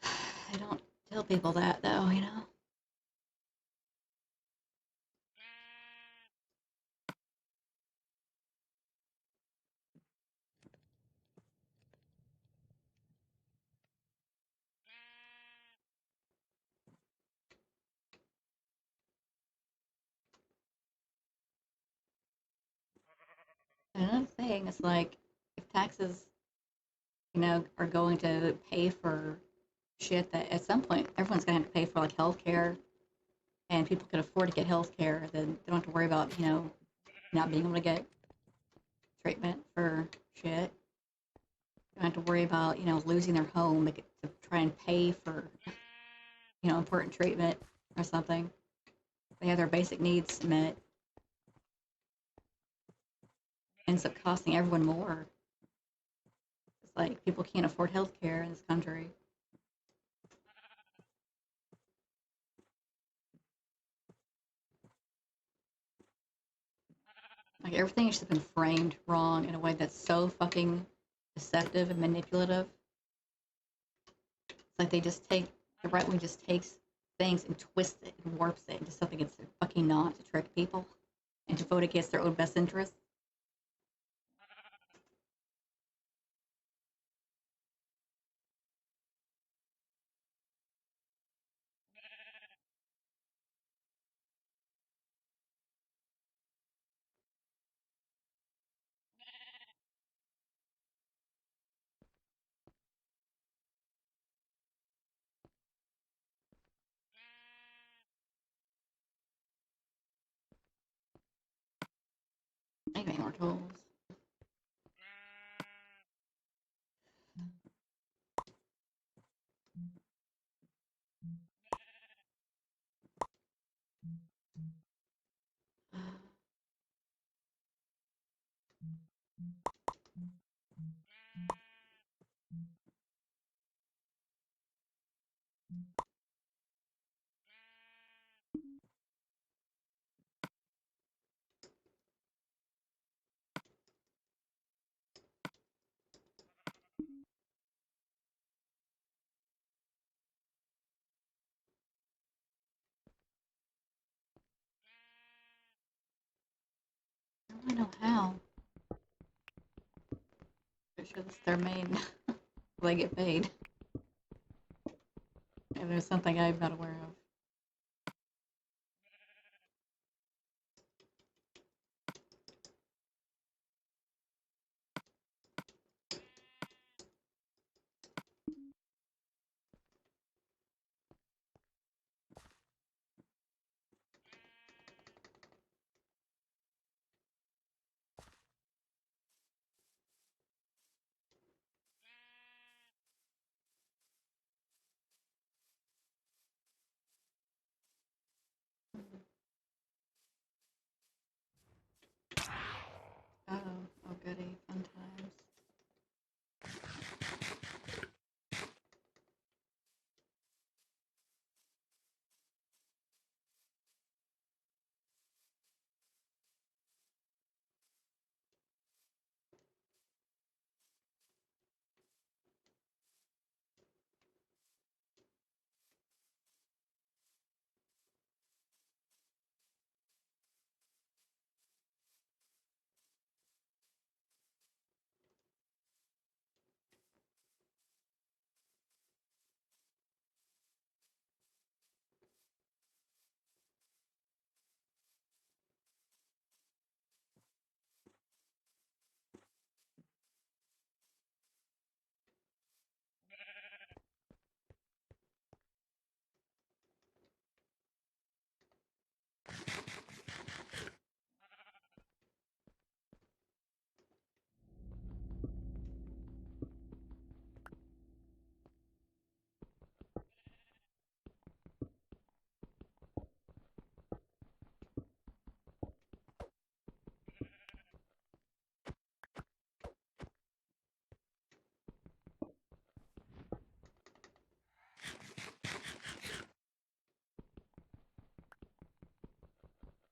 I don't tell people that though, you know. And another thing is like if taxes, you know, are going to pay for shit that at some point everyone's gonna have to pay for like healthcare and people can afford to get healthcare, then they don't have to worry about, you know, not being able to get treatment for shit. They don't have to worry about, you know, losing their home to try and pay for, you know, important treatment or something. They have their basic needs met. Ends up costing everyone more. It's like people can't afford health care in this country. Like everything has just been framed wrong in a way that's so fucking deceptive and manipulative. It's like they just take the right wing just takes things and twists it and warps it into something it's fucking not to trick people and to vote against their own best interests. I need more tools. I don't really know how. Pretty sure this they're made. They get paid. If there's something I'm not aware of. Oh, oh goody, fun times.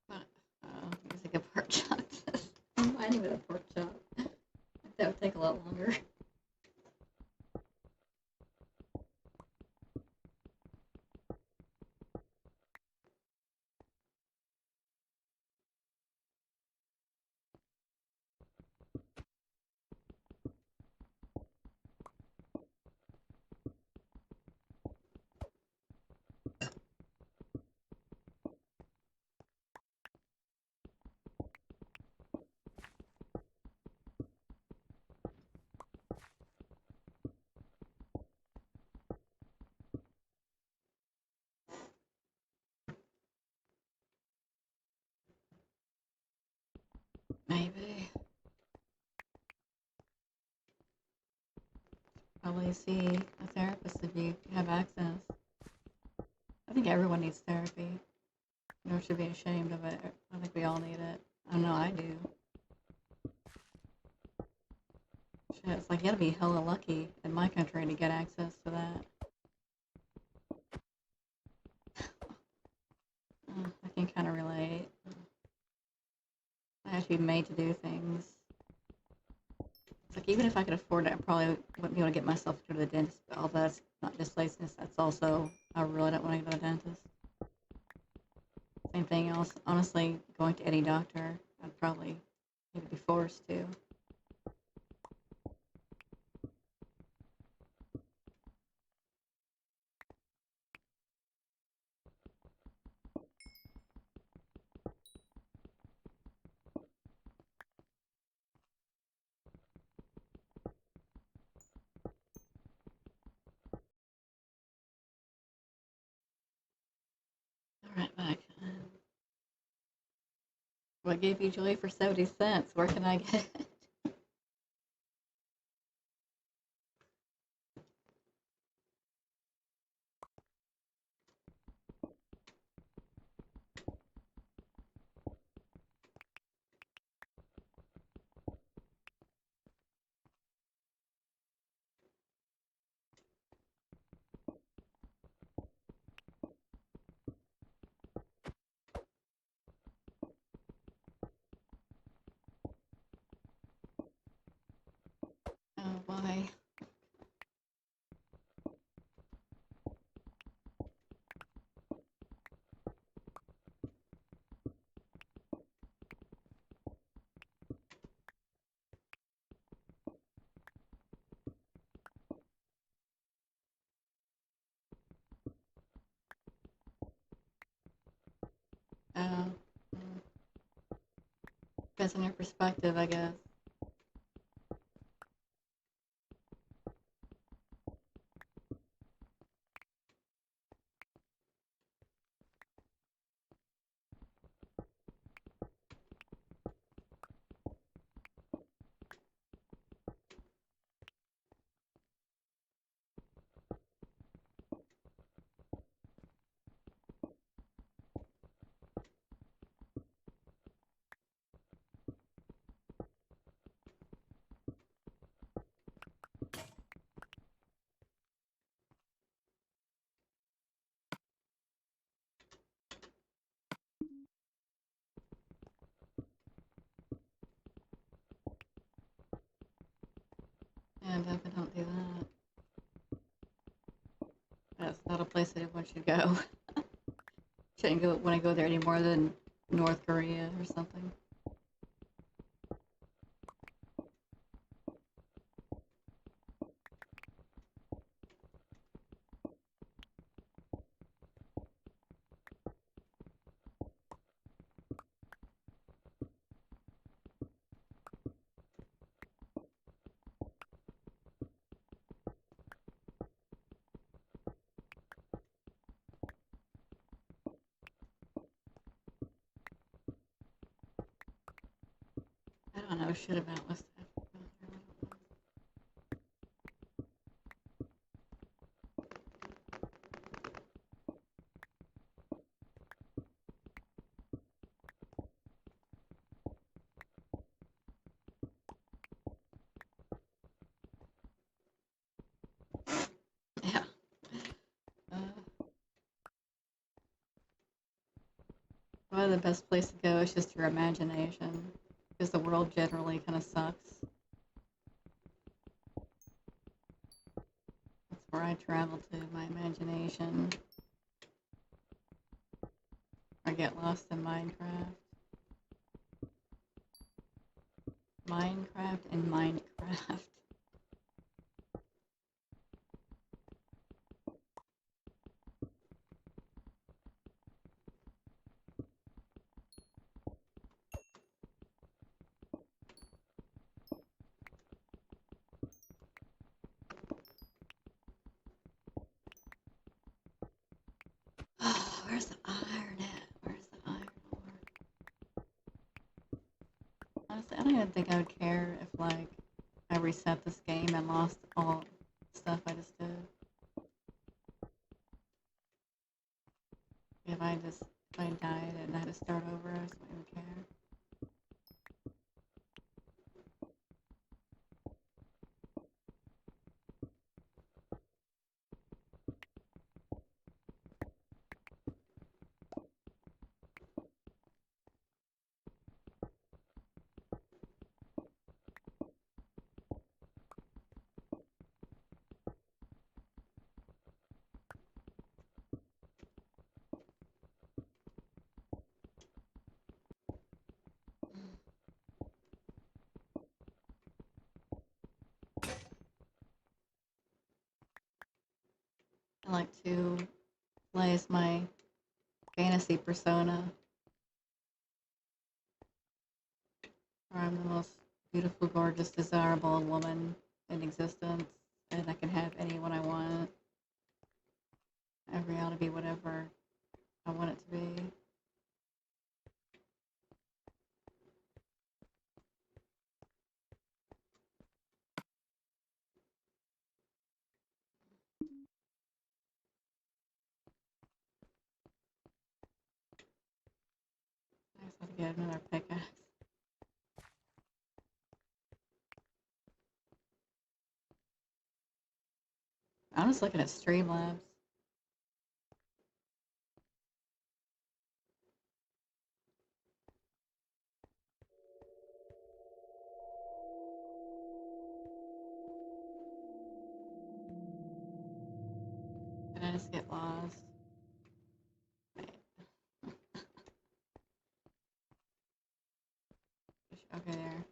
But, it's like a pork chop. I'm finding with a pork chop. That would take a lot longer. Maybe. Probably see a therapist if you have access. I think everyone needs therapy. No one should be ashamed of it. I think we all need it. I know I do. Shit, it's like you gotta be hella lucky in my country to get access to that. I can kind of relate. I actually too made to do things. It's like even if I could afford it, I probably wouldn't be able to get myself to go to the dentist. But although that's not just laziness, that's also I really don't want to go to the dentist. Same thing else. Honestly, going to any doctor, I'd probably maybe be forced to. All right, back. What gave you joy for 70 cents? Where can I get it? Oh, why? Oh, depends on your perspective, I guess. Yeah, definitely don't do that. That's not a place anyone should go. Shouldn't go want to go there any more than North Korea or something. I don't know shit about West Africa. Yeah. Uh, Probably the best place to go is just your imagination, because the world generally kind of sucks. That's where I travel to, my imagination. I get lost in Minecraft. Minecraft and Minecraft. Oh, where's the iron at? Where's the iron ore? Honestly, I don't even think I would care if, like, I reset this game and lost all the stuff I just did. If I died and had to start over, I just wouldn't even care. I like to play as my fantasy persona, where I'm the most beautiful, gorgeous, desirable woman in existence, and I can have anyone I want. Every ought to be whatever I want it to be. I just have to get another pickaxe. I'm just looking at Streamlabs. Did I just get lost? Wait. Okay, there.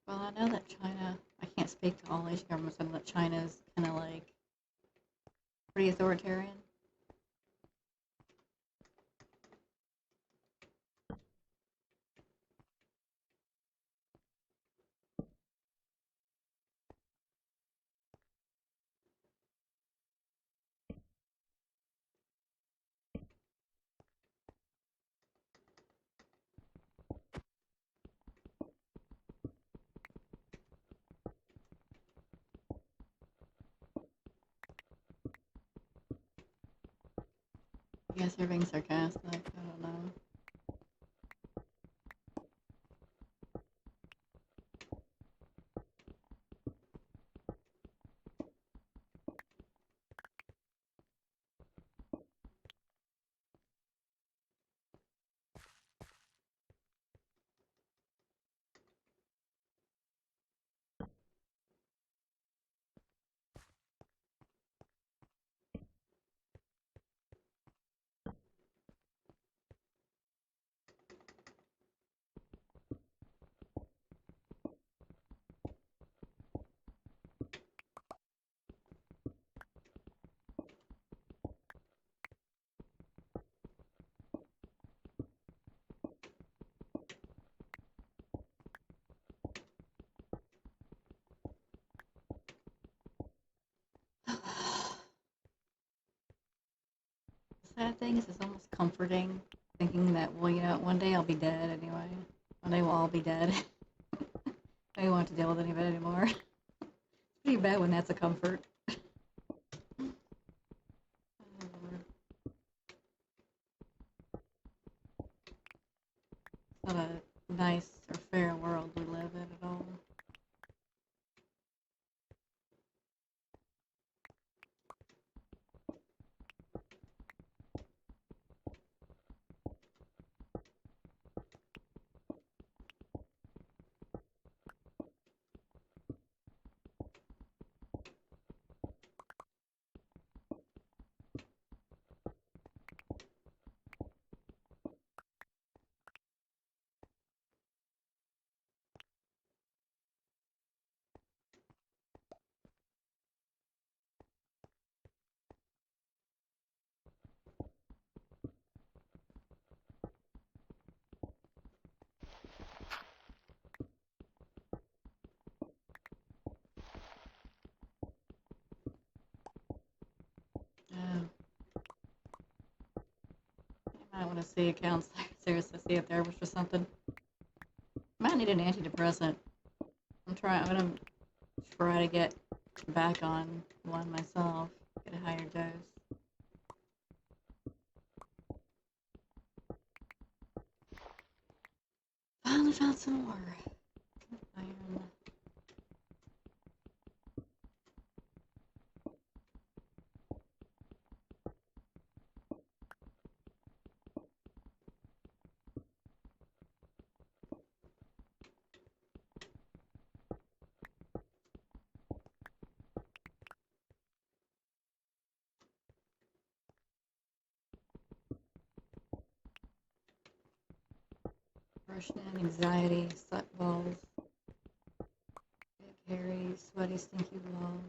Well, I know that China, I can't speak to all Asian governments, I know that China's kind of like pretty authoritarian. I guess they're being sarcastic. I don't know. The sad thing is, it's almost comforting thinking that, well, you know, one day I'll be dead anyway. One day we'll all be dead. I don't want to deal with any of it anymore. It's pretty bad when that's a comfort. It's not a nice or fair world we live in at all. I want to see a counselor. Seriously, see a therapist or something. Might need an antidepressant. I'm gonna try to get back on one myself. Get a higher dose. Finally found some more. Iron. Depression, anxiety, sweat balls, big, hairy, sweaty, stinky balls.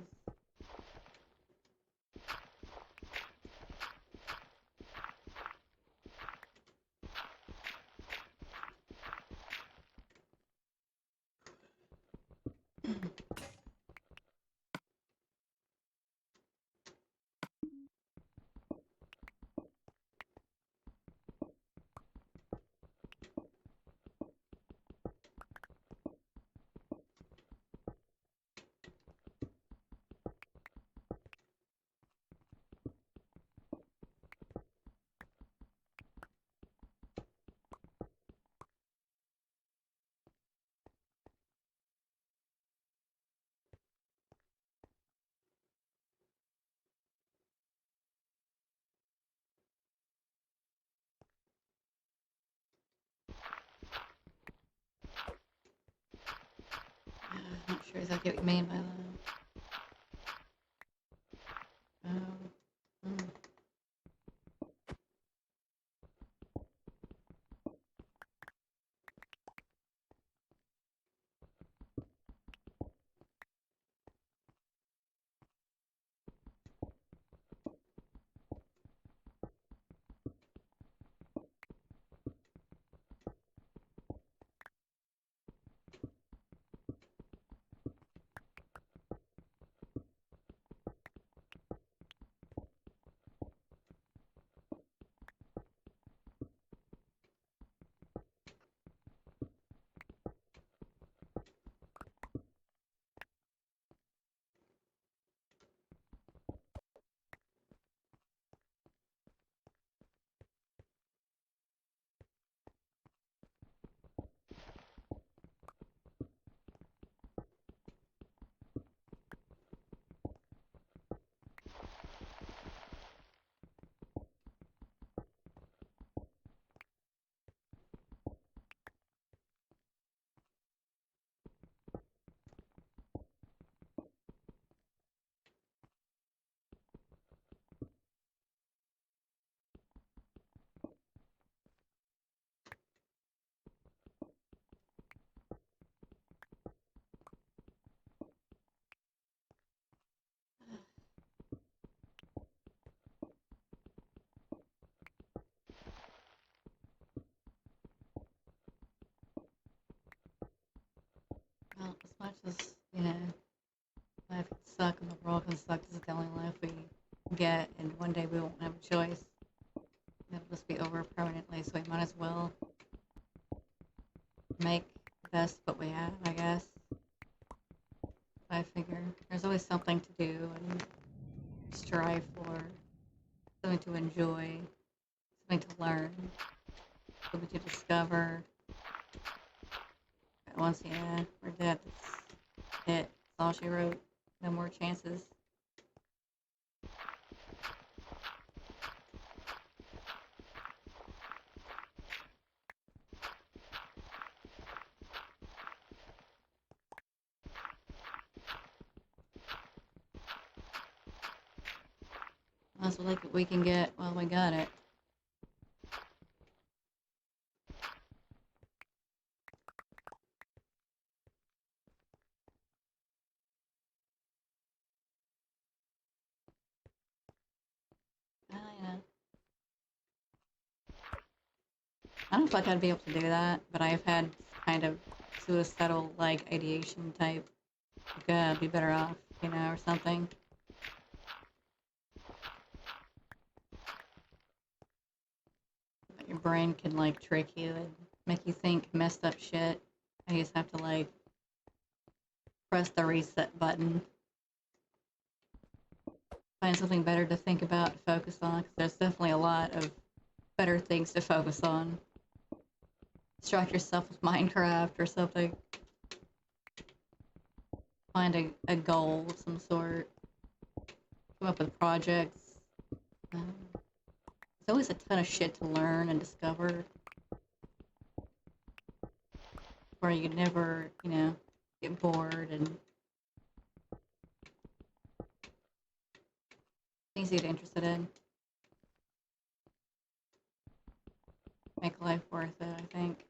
I'm not sure exactly what you mean by that. Mm. Well, as much as, life can suck and the world can suck, this is the only life we get, and one day we won't have a choice. It'll just be over permanently, so we might as well make the best of what we have, I guess. I figure there's always something to do and strive for, something to enjoy, something to learn, something to discover. But once, we're dead, that's it. That's all she wrote. No more chances. Might as well take what we can get while we got it. I don't feel like I'd be able to do that, but I've had kind of suicidal, like, ideation type. Like, I'd be better off, or something. But brain can like trick you and make you think messed up shit. And you just have to like press the reset button. Find something better to think about, focus on, because there's definitely a lot of better things to focus on. Distract yourself with Minecraft or something. Find a goal of some sort. Come up with projects. There's always a ton of shit to learn and discover. Where you never, you know, get bored and things you get interested in. Make life worth it, I think.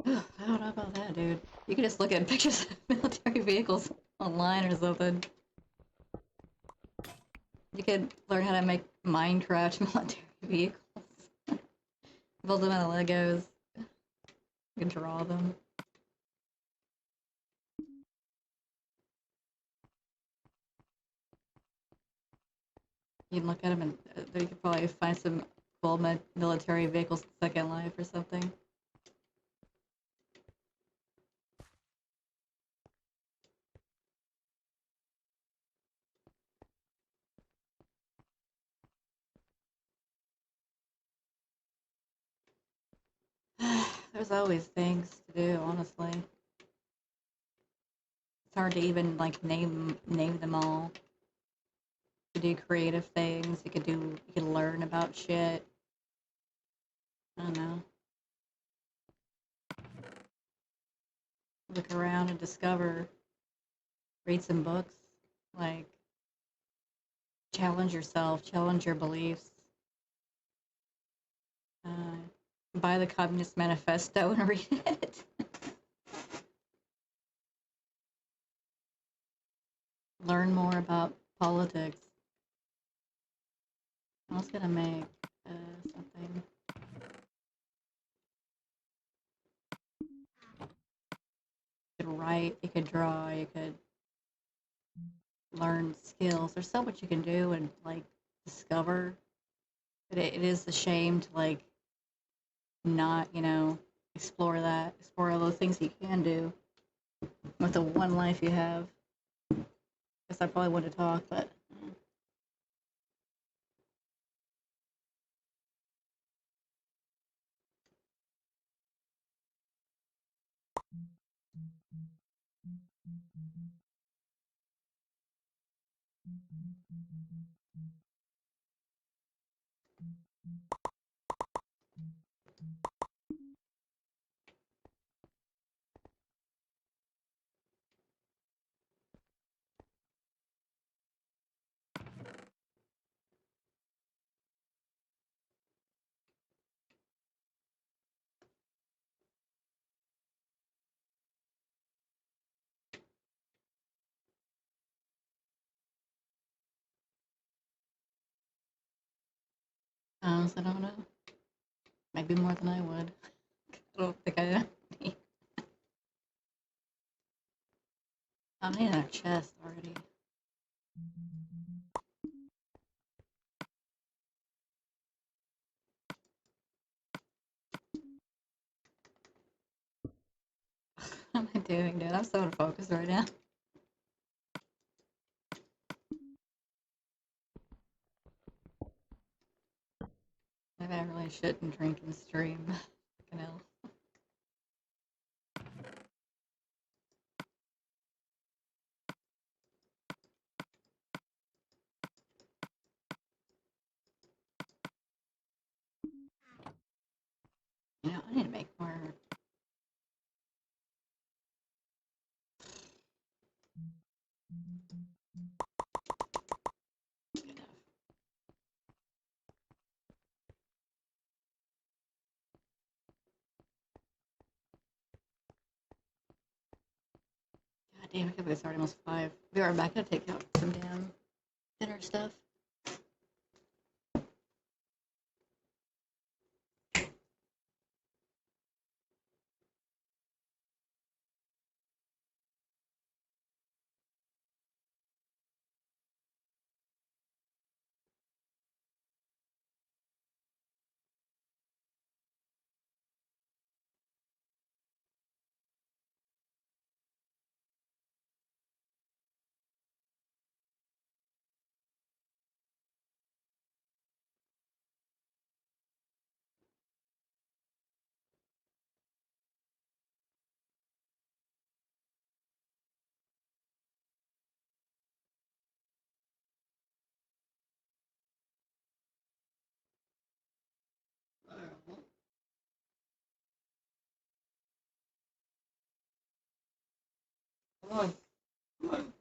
I don't know about that, dude. You can just look at pictures of military vehicles online or something. You could learn how to make Minecraft military vehicles. Build them out of Legos. You can draw them. You can look at them and you could probably find some cool military vehicles in Second Life or something. There's always things to do, honestly. It's hard to even like name them all. You could do creative things. You could learn about shit. I don't know. Look around and discover. Read some books. Like challenge yourself. Challenge your beliefs. Buy the Communist Manifesto and read it. Learn more about politics. I was gonna make something. You could write, you could draw, you could learn skills. There's so much you can do and like discover. But it is a shame to like not, you know, explore all those things you can do with the one life you have. Guess I probably want to talk, but honestly, I don't know. Maybe more than I would. I don't think I need. I'm in a chest already. What am I doing, dude? I'm so focused right now. Maybe I really shouldn't drink and stream. Fucking hell. You know, I need to make more. Good enough. God damn, I can't believe it's already almost 5. Be right back. I gotta take out some damn dinner stuff. Come on. Come on.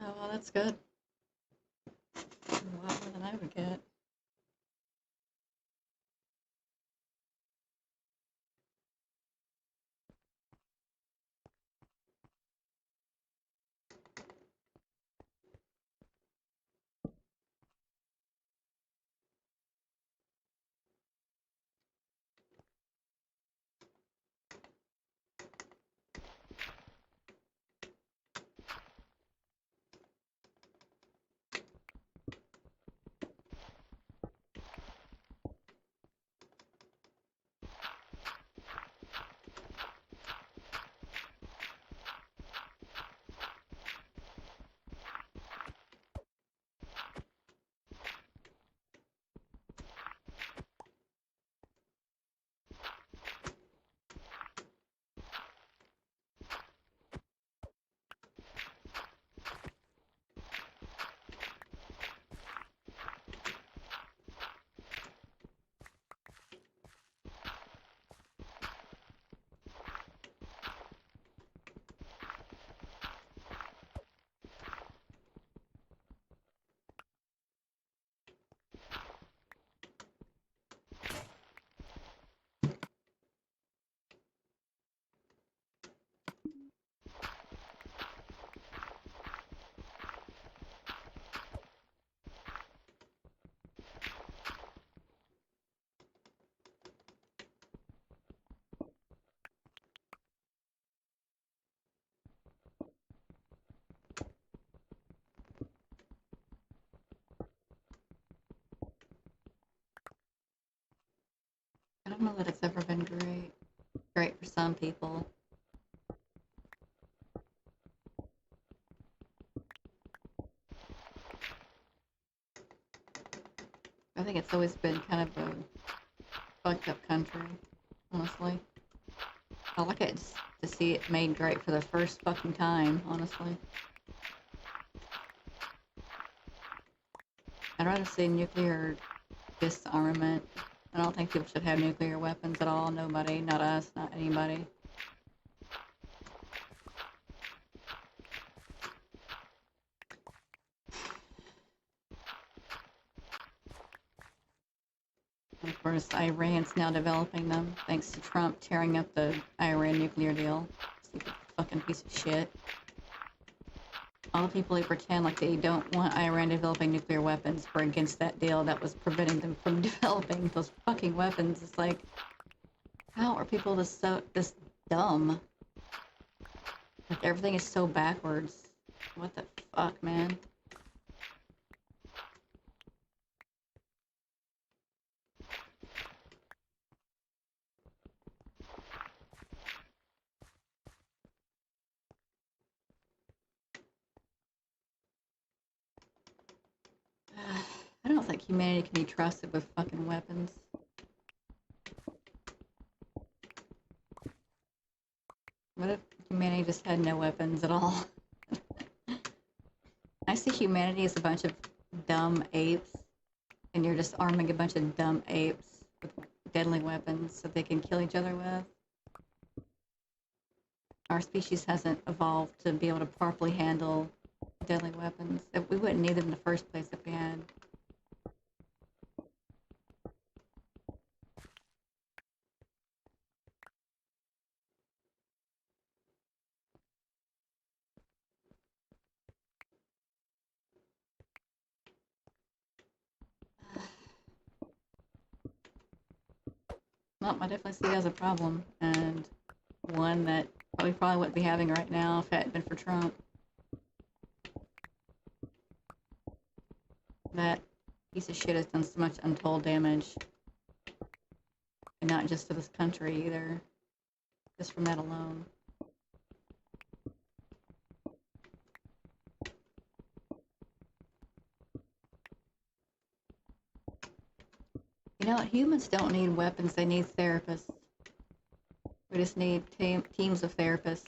Oh, well, that's good. A lot more than I would get. I don't know that it's ever been great. Great for some people. I think it's always been kind of a fucked up country, honestly. I like it to see it made great for the first fucking time, honestly. I'd rather see nuclear disarmament. I don't think people should have nuclear weapons at all. Nobody, not us, not anybody. And of course, Iran's now developing them, thanks to Trump tearing up the Iran nuclear deal. Stupid fucking piece of shit. All the people who pretend like they don't want Iran developing nuclear weapons were against that deal that was preventing them from developing those fucking weapons. It's like, how are people this dumb? Like, everything is so backwards. What the fuck, man? I don't think humanity can be trusted with fucking weapons. What if humanity just had no weapons at all? I see humanity as a bunch of dumb apes, and you're just arming a bunch of dumb apes with deadly weapons so they can kill each other with. Our species hasn't evolved to be able to properly handle deadly weapons. We wouldn't need them in the first place if we had. Well, I definitely see it as a problem, and one that we probably wouldn't be having right now if it hadn't been for Trump. That piece of shit has done so much untold damage. And not just to this country either. Just from that alone. You know what? Humans don't need weapons, they need therapists. We just need teams of therapists.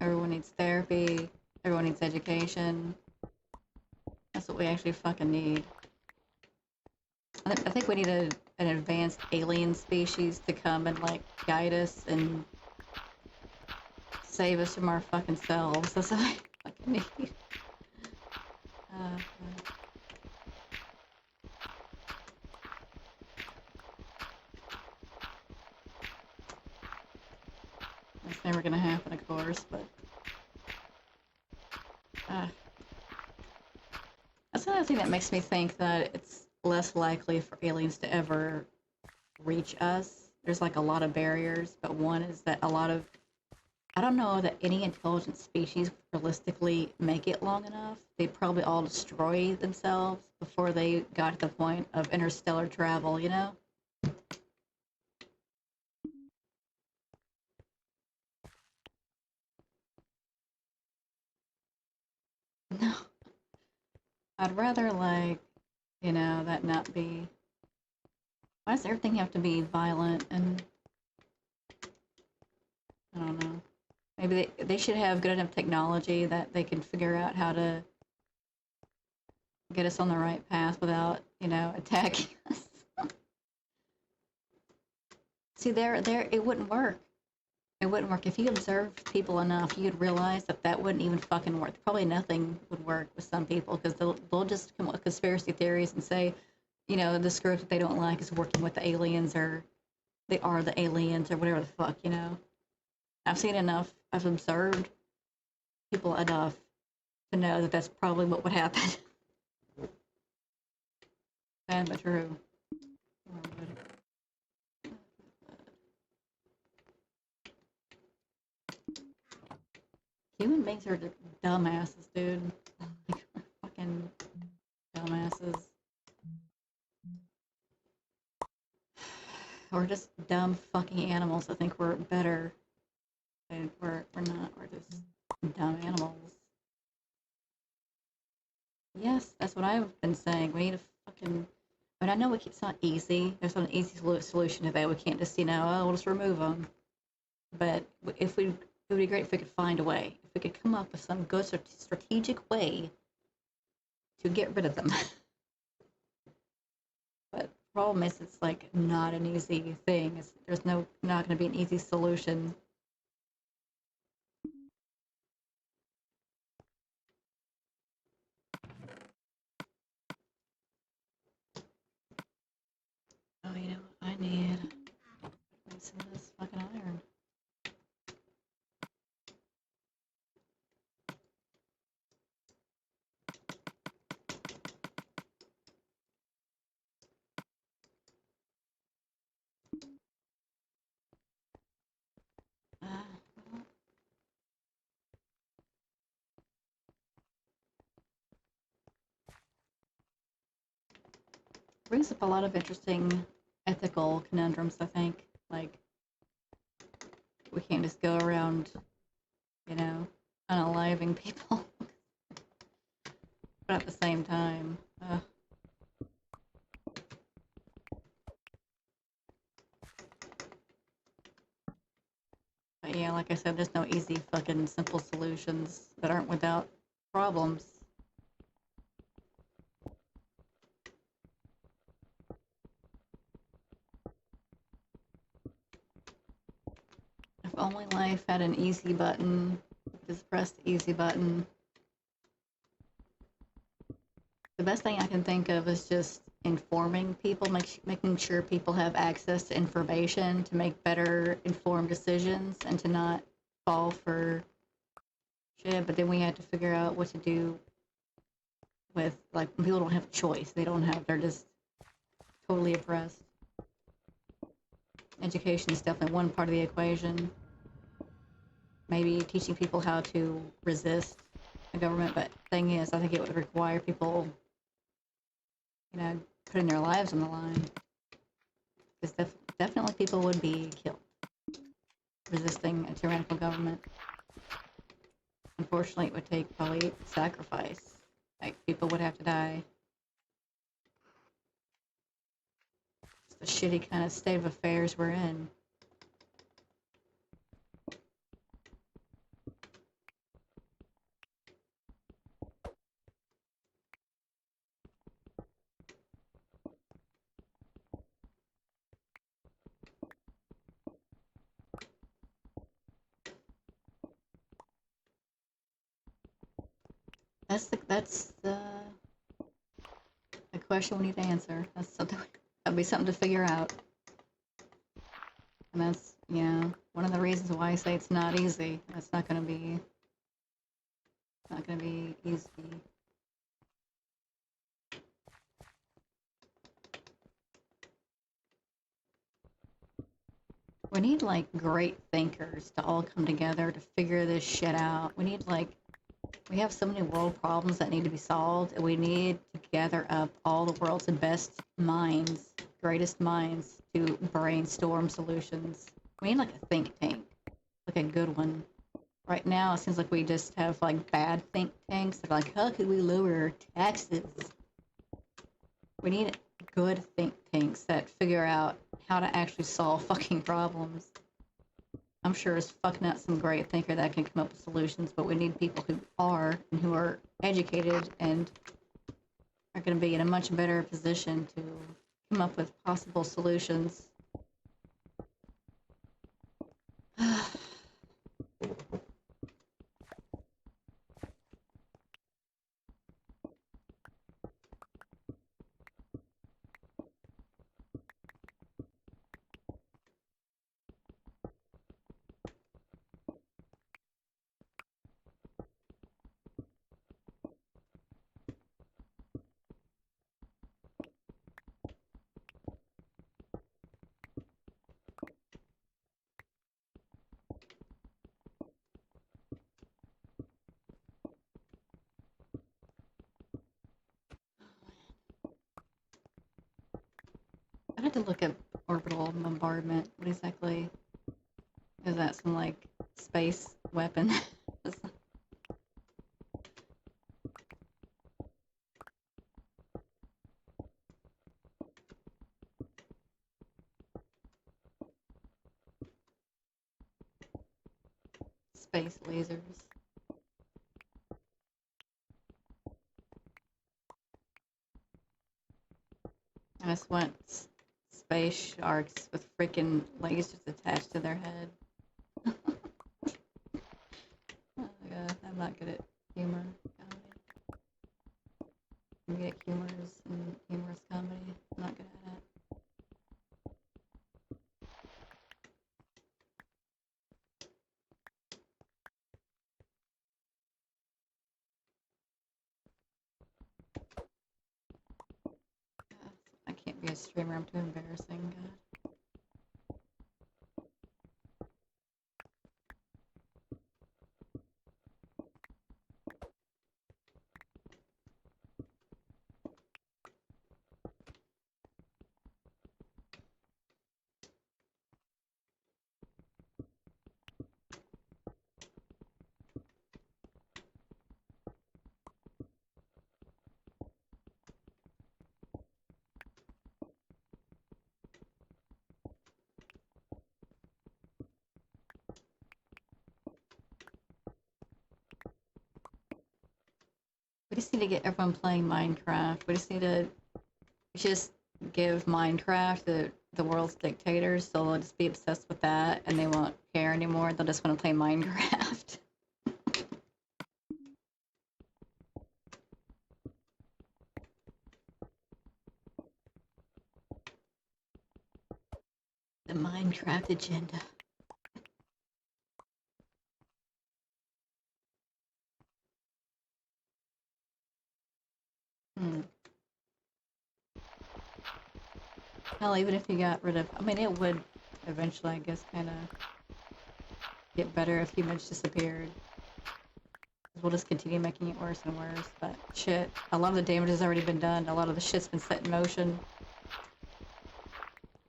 Everyone needs therapy. Everyone needs education. That's what we actually fucking need. I think we need an advanced alien species to come and, like, guide us and save us from our fucking selves. That's what I fucking need. That's never gonna happen, of course, but... That's another thing that makes me think that it's less likely for aliens to ever reach us. There's, like, a lot of barriers, but one is that a lot of... I don't know that any intelligent species realistically make it long enough. They'd probably all destroy themselves before they got to the point of interstellar travel, you know? No. I'd rather, like, you know, that not be... Why does everything have to be violent and... I don't know. Maybe they should have good enough technology that they can figure out how to get us on the right path without, you know, attacking us. See, it wouldn't work. It wouldn't work. If you observed people enough, you'd realize that that wouldn't even fucking work. Probably nothing would work with some people because they'll just come up with conspiracy theories and say, you know, this group that they don't like is working with the aliens, or they are the aliens, or whatever the fuck, you know. I've seen enough. I've observed people enough to know that that's probably what would happen. Sad but true. Human beings are dumbasses, dude. Fucking dumbasses. We're just dumb fucking animals that think we're better. And we're not. We're just dumb animals. Yes, that's what I've been saying. We need to fucking... I mean, I know it's not easy. There's not an easy solution to that. We can't just, you know, oh, we'll just remove them. But if we... It would be great if we could find a way. If we could come up with some good strategic way to get rid of them. But the problem is, it's like not an easy thing. There's not going to be an easy solution. Oh, you know what I need? Some of this fucking iron. Well, brings up a lot of interesting ethical conundrums, I think. Like, we can't just go around, you know, unaliving people. But at the same time, but yeah, like I said, there's no easy fucking simple solutions that aren't without problems. If only life had an easy button, just press the easy button. The best thing I can think of is just informing people, making sure people have access to information to make better informed decisions and to not fall for shit. But then we had to figure out what to do with, like, when people don't have a choice. They're just totally oppressed. Education is definitely one part of the equation. Maybe teaching people how to resist the government, but the thing is, I think it would require people, you know, putting their lives on the line. Because definitely people would be killed resisting a tyrannical government. Unfortunately, it would take probably sacrifice. Like, people would have to die. It's the shitty kind of state of affairs we're in. That's the question we need to answer. That'd be something to figure out. And that's, you know, one of the reasons why I say it's not easy. It's not gonna be easy. We need like great thinkers to all come together to figure this shit out. We have so many world problems that need to be solved, and we need to gather up all the world's best minds, greatest minds, to brainstorm solutions. We need like a think tank, like a good one. Right now, it seems like we just have like bad think tanks that are like, how can we lower taxes? We need good think tanks that figure out how to actually solve fucking problems. I'm sure it's fucking not some great thinker that can come up with solutions, but we need people who are and who are educated and are going to be in a much better position to come up with possible solutions. I had to look up orbital bombardment. What exactly is that? Some like space weapon? Space lasers. just want space sharks with freaking lasers attached to their head. Oh my god, I'm not good at humor comedy. I'm good at humorous comedy. I'm not good at it. I can't be a streamer, I'm too embarrassing, God. We just need to get everyone playing Minecraft. We just give Minecraft to the world's dictators, so they'll just be obsessed with that and they won't care anymore. They'll just want to play Minecraft. The Minecraft agenda. Hell, even if you got rid of... I mean, it would eventually, I guess, kind of get better if humans disappeared. We'll just continue making it worse and worse, but shit, a lot of the damage has already been done. A lot of the shit's been set in motion.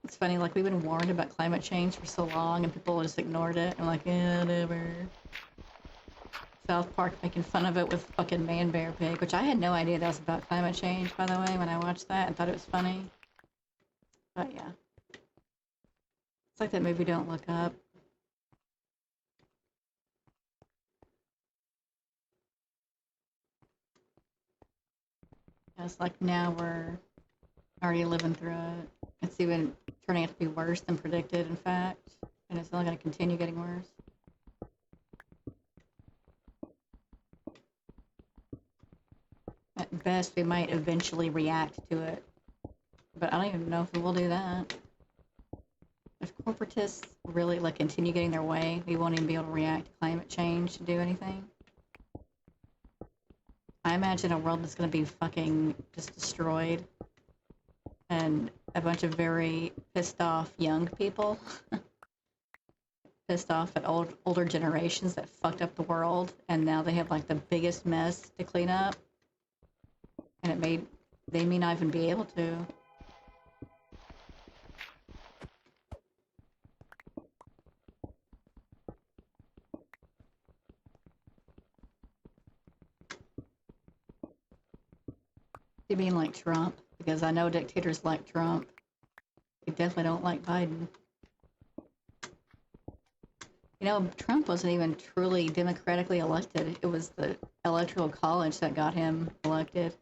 It's funny, like, we've been warned about climate change for so long, and people just ignored it. I'm like, yeah, whatever. South Park making fun of it with fucking Man Bear Pig, which I had no idea that was about climate change, by the way, when I watched that. I thought it was funny. But yeah. It's like that movie Don't Look Up. It's like now we're already living through it. It's even turning out to be worse than predicted, in fact. And it's only going to continue getting worse. At best, we might eventually react to it. But I don't even know if we will do that. If corporatists really, like, continue getting their way, we won't even be able to react to climate change to do anything. I imagine a world that's going to be fucking just destroyed. And a bunch of very pissed off young people. Pissed off at older generations that fucked up the world. And now they have, like, the biggest mess to clean up. And they may not even be able to. You mean like Trump? Because I know dictators like Trump. They definitely don't like Biden. You know, Trump wasn't even truly democratically elected. It was the Electoral College that got him elected.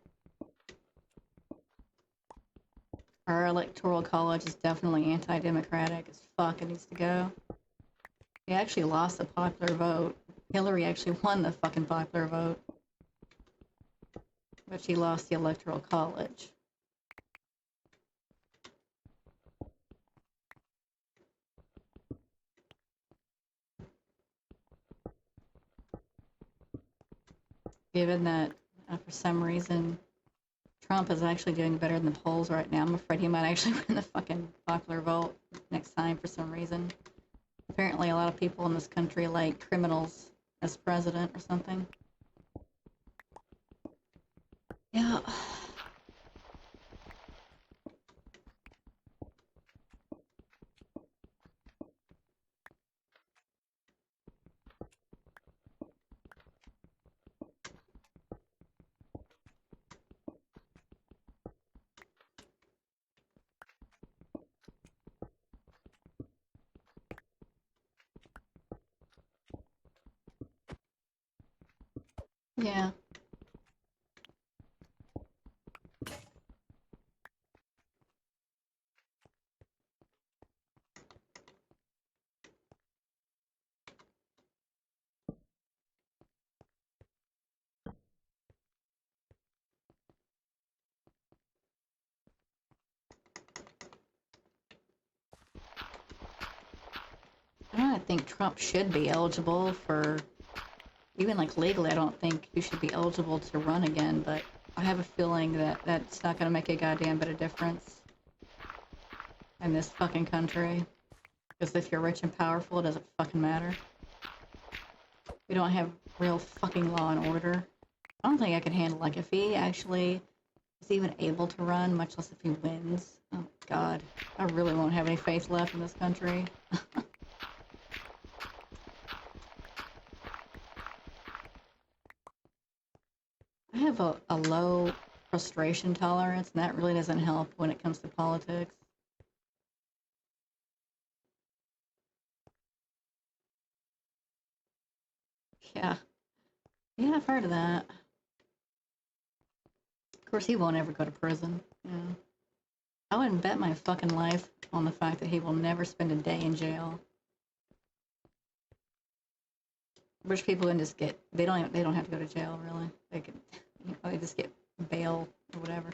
Our Electoral College is definitely anti-democratic as fuck. It needs to go. He actually lost the popular vote. Hillary actually won the fucking popular vote. But she lost the Electoral College. Given that, for some reason, Trump is actually doing better than the polls right now, I'm afraid he might actually win the fucking popular vote next time for some reason. Apparently, a lot of people in this country like criminals as president or something. Yeah. Yeah. I think Trump should be eligible for, even like legally, I don't think you should be eligible to run again, but I have a feeling that that's not going to make a goddamn bit of difference in this fucking country. Because if you're rich and powerful, it doesn't fucking matter. We don't have real fucking law and order. I don't think I could handle, like, if he actually is even able to run, much less if he wins. Oh, God. I really won't have any faith left in this country. I have a low frustration tolerance, and that really doesn't help when it comes to politics. Yeah. Yeah, I've heard of that. Of course, he won't ever go to prison. Yeah. I wouldn't bet my fucking life on the fact that he will never spend a day in jail. Rich people can just get, they don't have to go to jail, really. They can, they just get bail or whatever.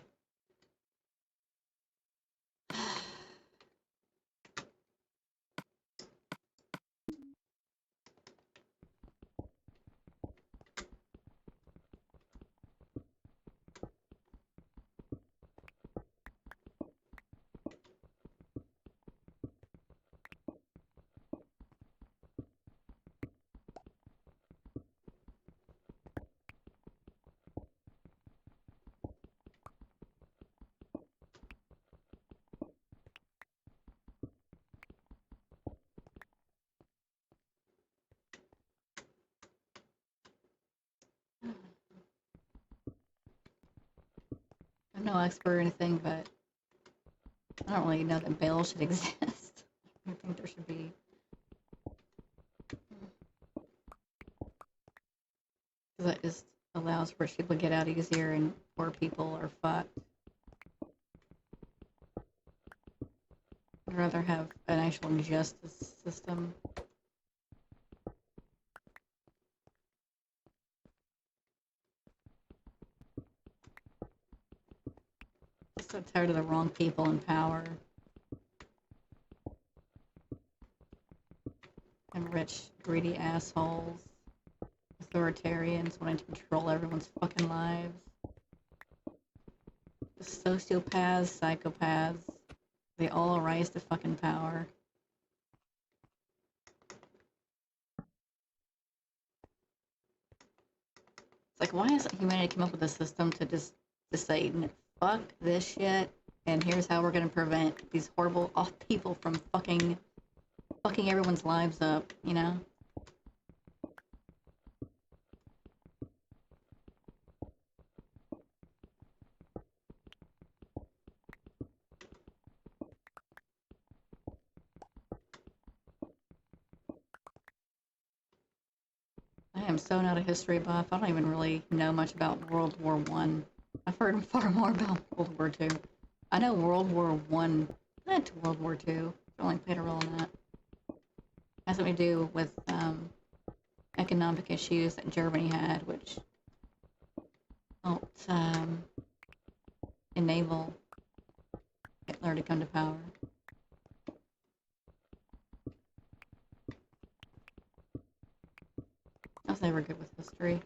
I'm no expert or anything, but I don't really know that bail should exist. I think there should be. Because that just allows rich people to get out easier and poor people are fucked. I'd rather have an actual justice system. I'm so tired of the wrong people in power. And rich, greedy assholes. Authoritarians wanting to control everyone's fucking lives. The sociopaths, psychopaths, they all rise to fucking power. It's like, why hasn't humanity come up with a system to say, fuck this shit, and here's how we're gonna prevent these horrible people from fucking everyone's lives up, you know? I am so not a history buff. I don't even really know much about World War One. I've heard far more about World War Two. I know World War One led to World War Two. I only played a role in that. Has something to do with economic issues that Germany had, which helped enable Hitler to come to power. I was never good with history.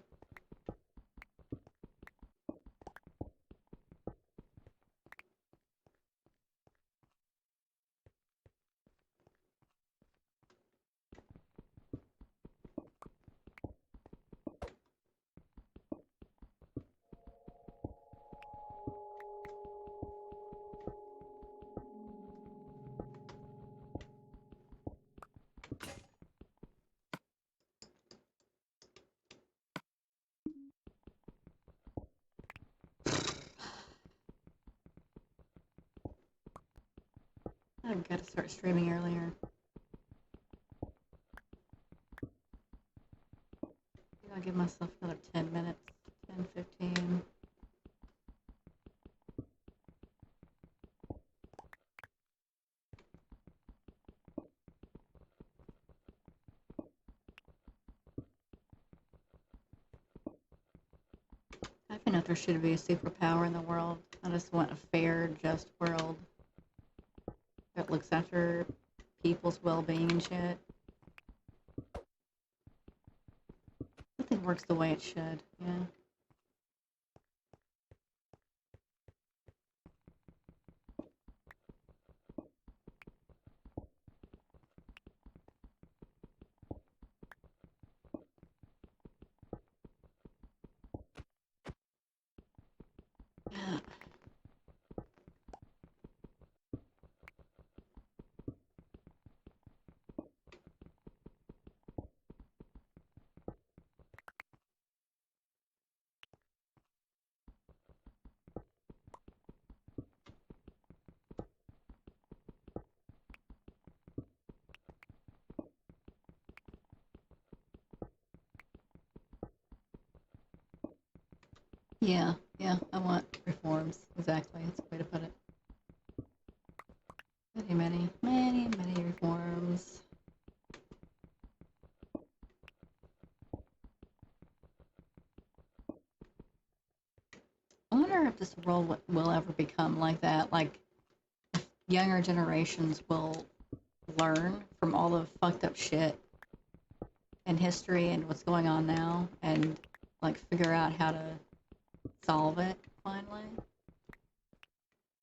I've got to start streaming earlier. I'll give myself another 10 minutes, 10, 15. I don't know if there should be a superpower in the world. I just want a fair, just world that looks after people's well-being and shit. works the way it should. Yeah. Yeah, yeah, I want reforms. Exactly, that's a way to put it. Many, many, many, many reforms. I wonder if this world will ever become like that. Like, younger generations will learn from all the fucked up shit in history and what's going on now and, like, figure out how to solve it, finally.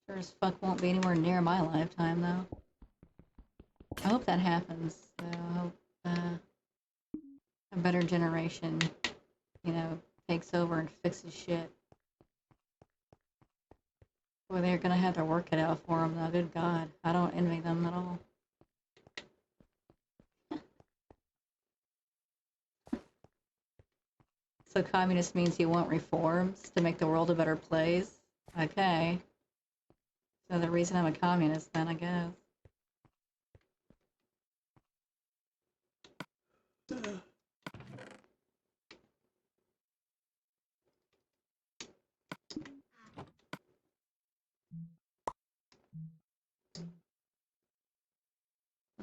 Sure as fuck won't be anywhere near my lifetime, though. I hope that happens, though. I hope a better generation, takes over and fixes shit. Boy, they're gonna have their work cut out for them, though. Good God. I don't envy them at all. So communist means you want reforms to make the world a better place? Okay. So the reason I'm a communist, then, I guess.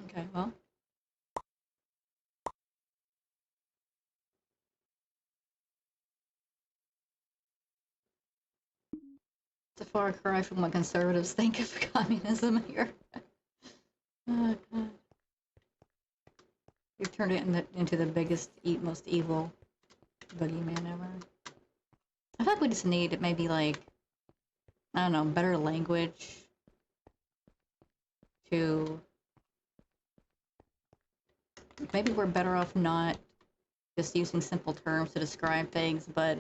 Okay, well. It's a far cry from what conservatives think of communism here. Oh, God. We've turned it into the biggest, most evil boogeyman ever. I feel like we just need maybe, like, I don't know, better language to... Maybe we're better off not just using simple terms to describe things, but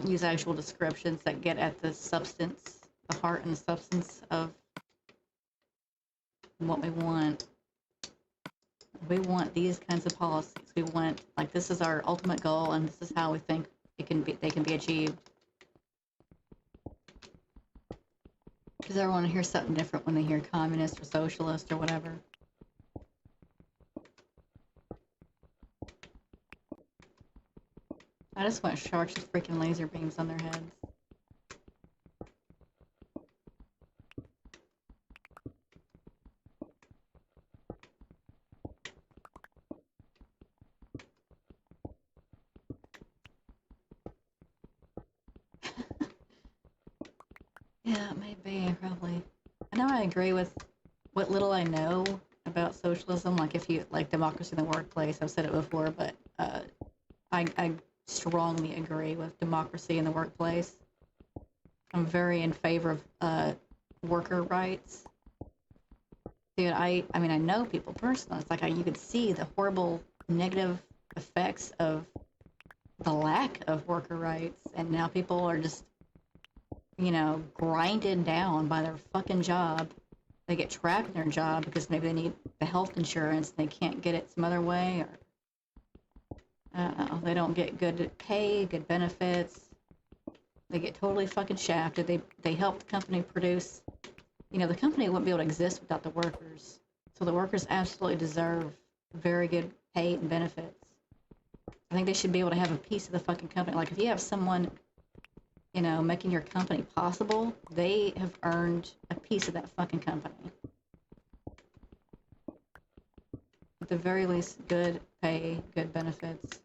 use actual descriptions that get at the substance, the heart and the substance of what we want. We want these kinds of policies. We want, like, this is our ultimate goal, and this is how we think they can be achieved. Because everyone hears something different when they hear communist or socialist or whatever. I just want sharks with freaking laser beams on their heads. Yeah, maybe, probably. I know I agree with what little I know about socialism, like if you like democracy in the workplace. I've said it before, but I strongly agree with democracy in the workplace. I'm very in favor of worker rights. Dude, I mean, I know people personally. It's like you could see the horrible negative effects of the lack of worker rights, and now people are just, grinded down by their fucking job. They get trapped in their job because maybe they need the health insurance and they can't get it some other way, or they don't get good pay, good benefits. They get totally fucking shafted. They help the company produce. The company wouldn't be able to exist without the workers. So the workers absolutely deserve very good pay and benefits. I think they should be able to have a piece of the fucking company. Like, if you have someone, making your company possible, they have earned a piece of that fucking company. At the very least, good pay, good benefits.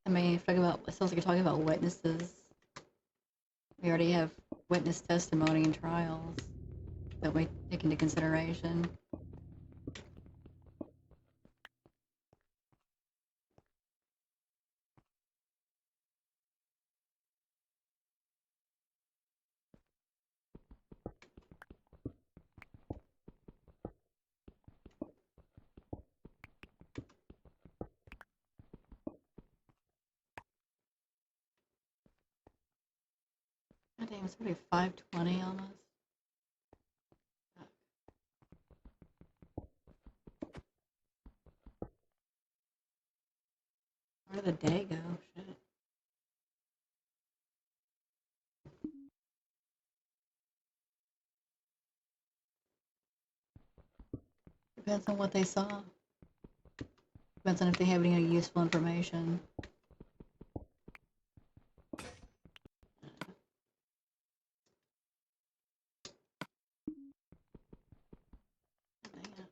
I mean, if talking about, it sounds like you're talking about witnesses. We already have witness testimony in trials that we take into consideration. God damn, it's already 5:20 almost. Where did the day go? Shit. Depends on what they saw. Depends on if they have any useful information. Dang it.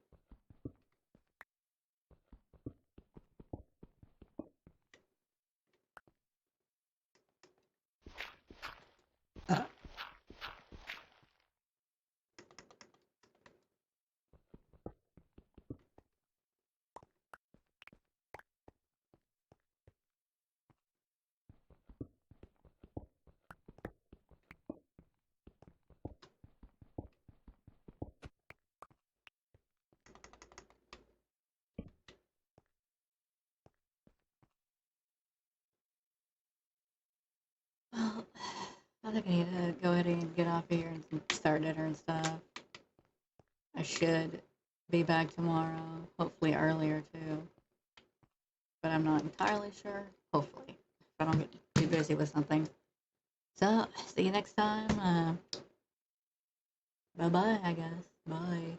Well, I think I need to go ahead and get off here and start dinner and stuff. I should be back tomorrow, hopefully earlier too. But I'm not entirely sure. Hopefully, if I don't get too busy with something. So, see you next time. Bye bye, I guess. Bye.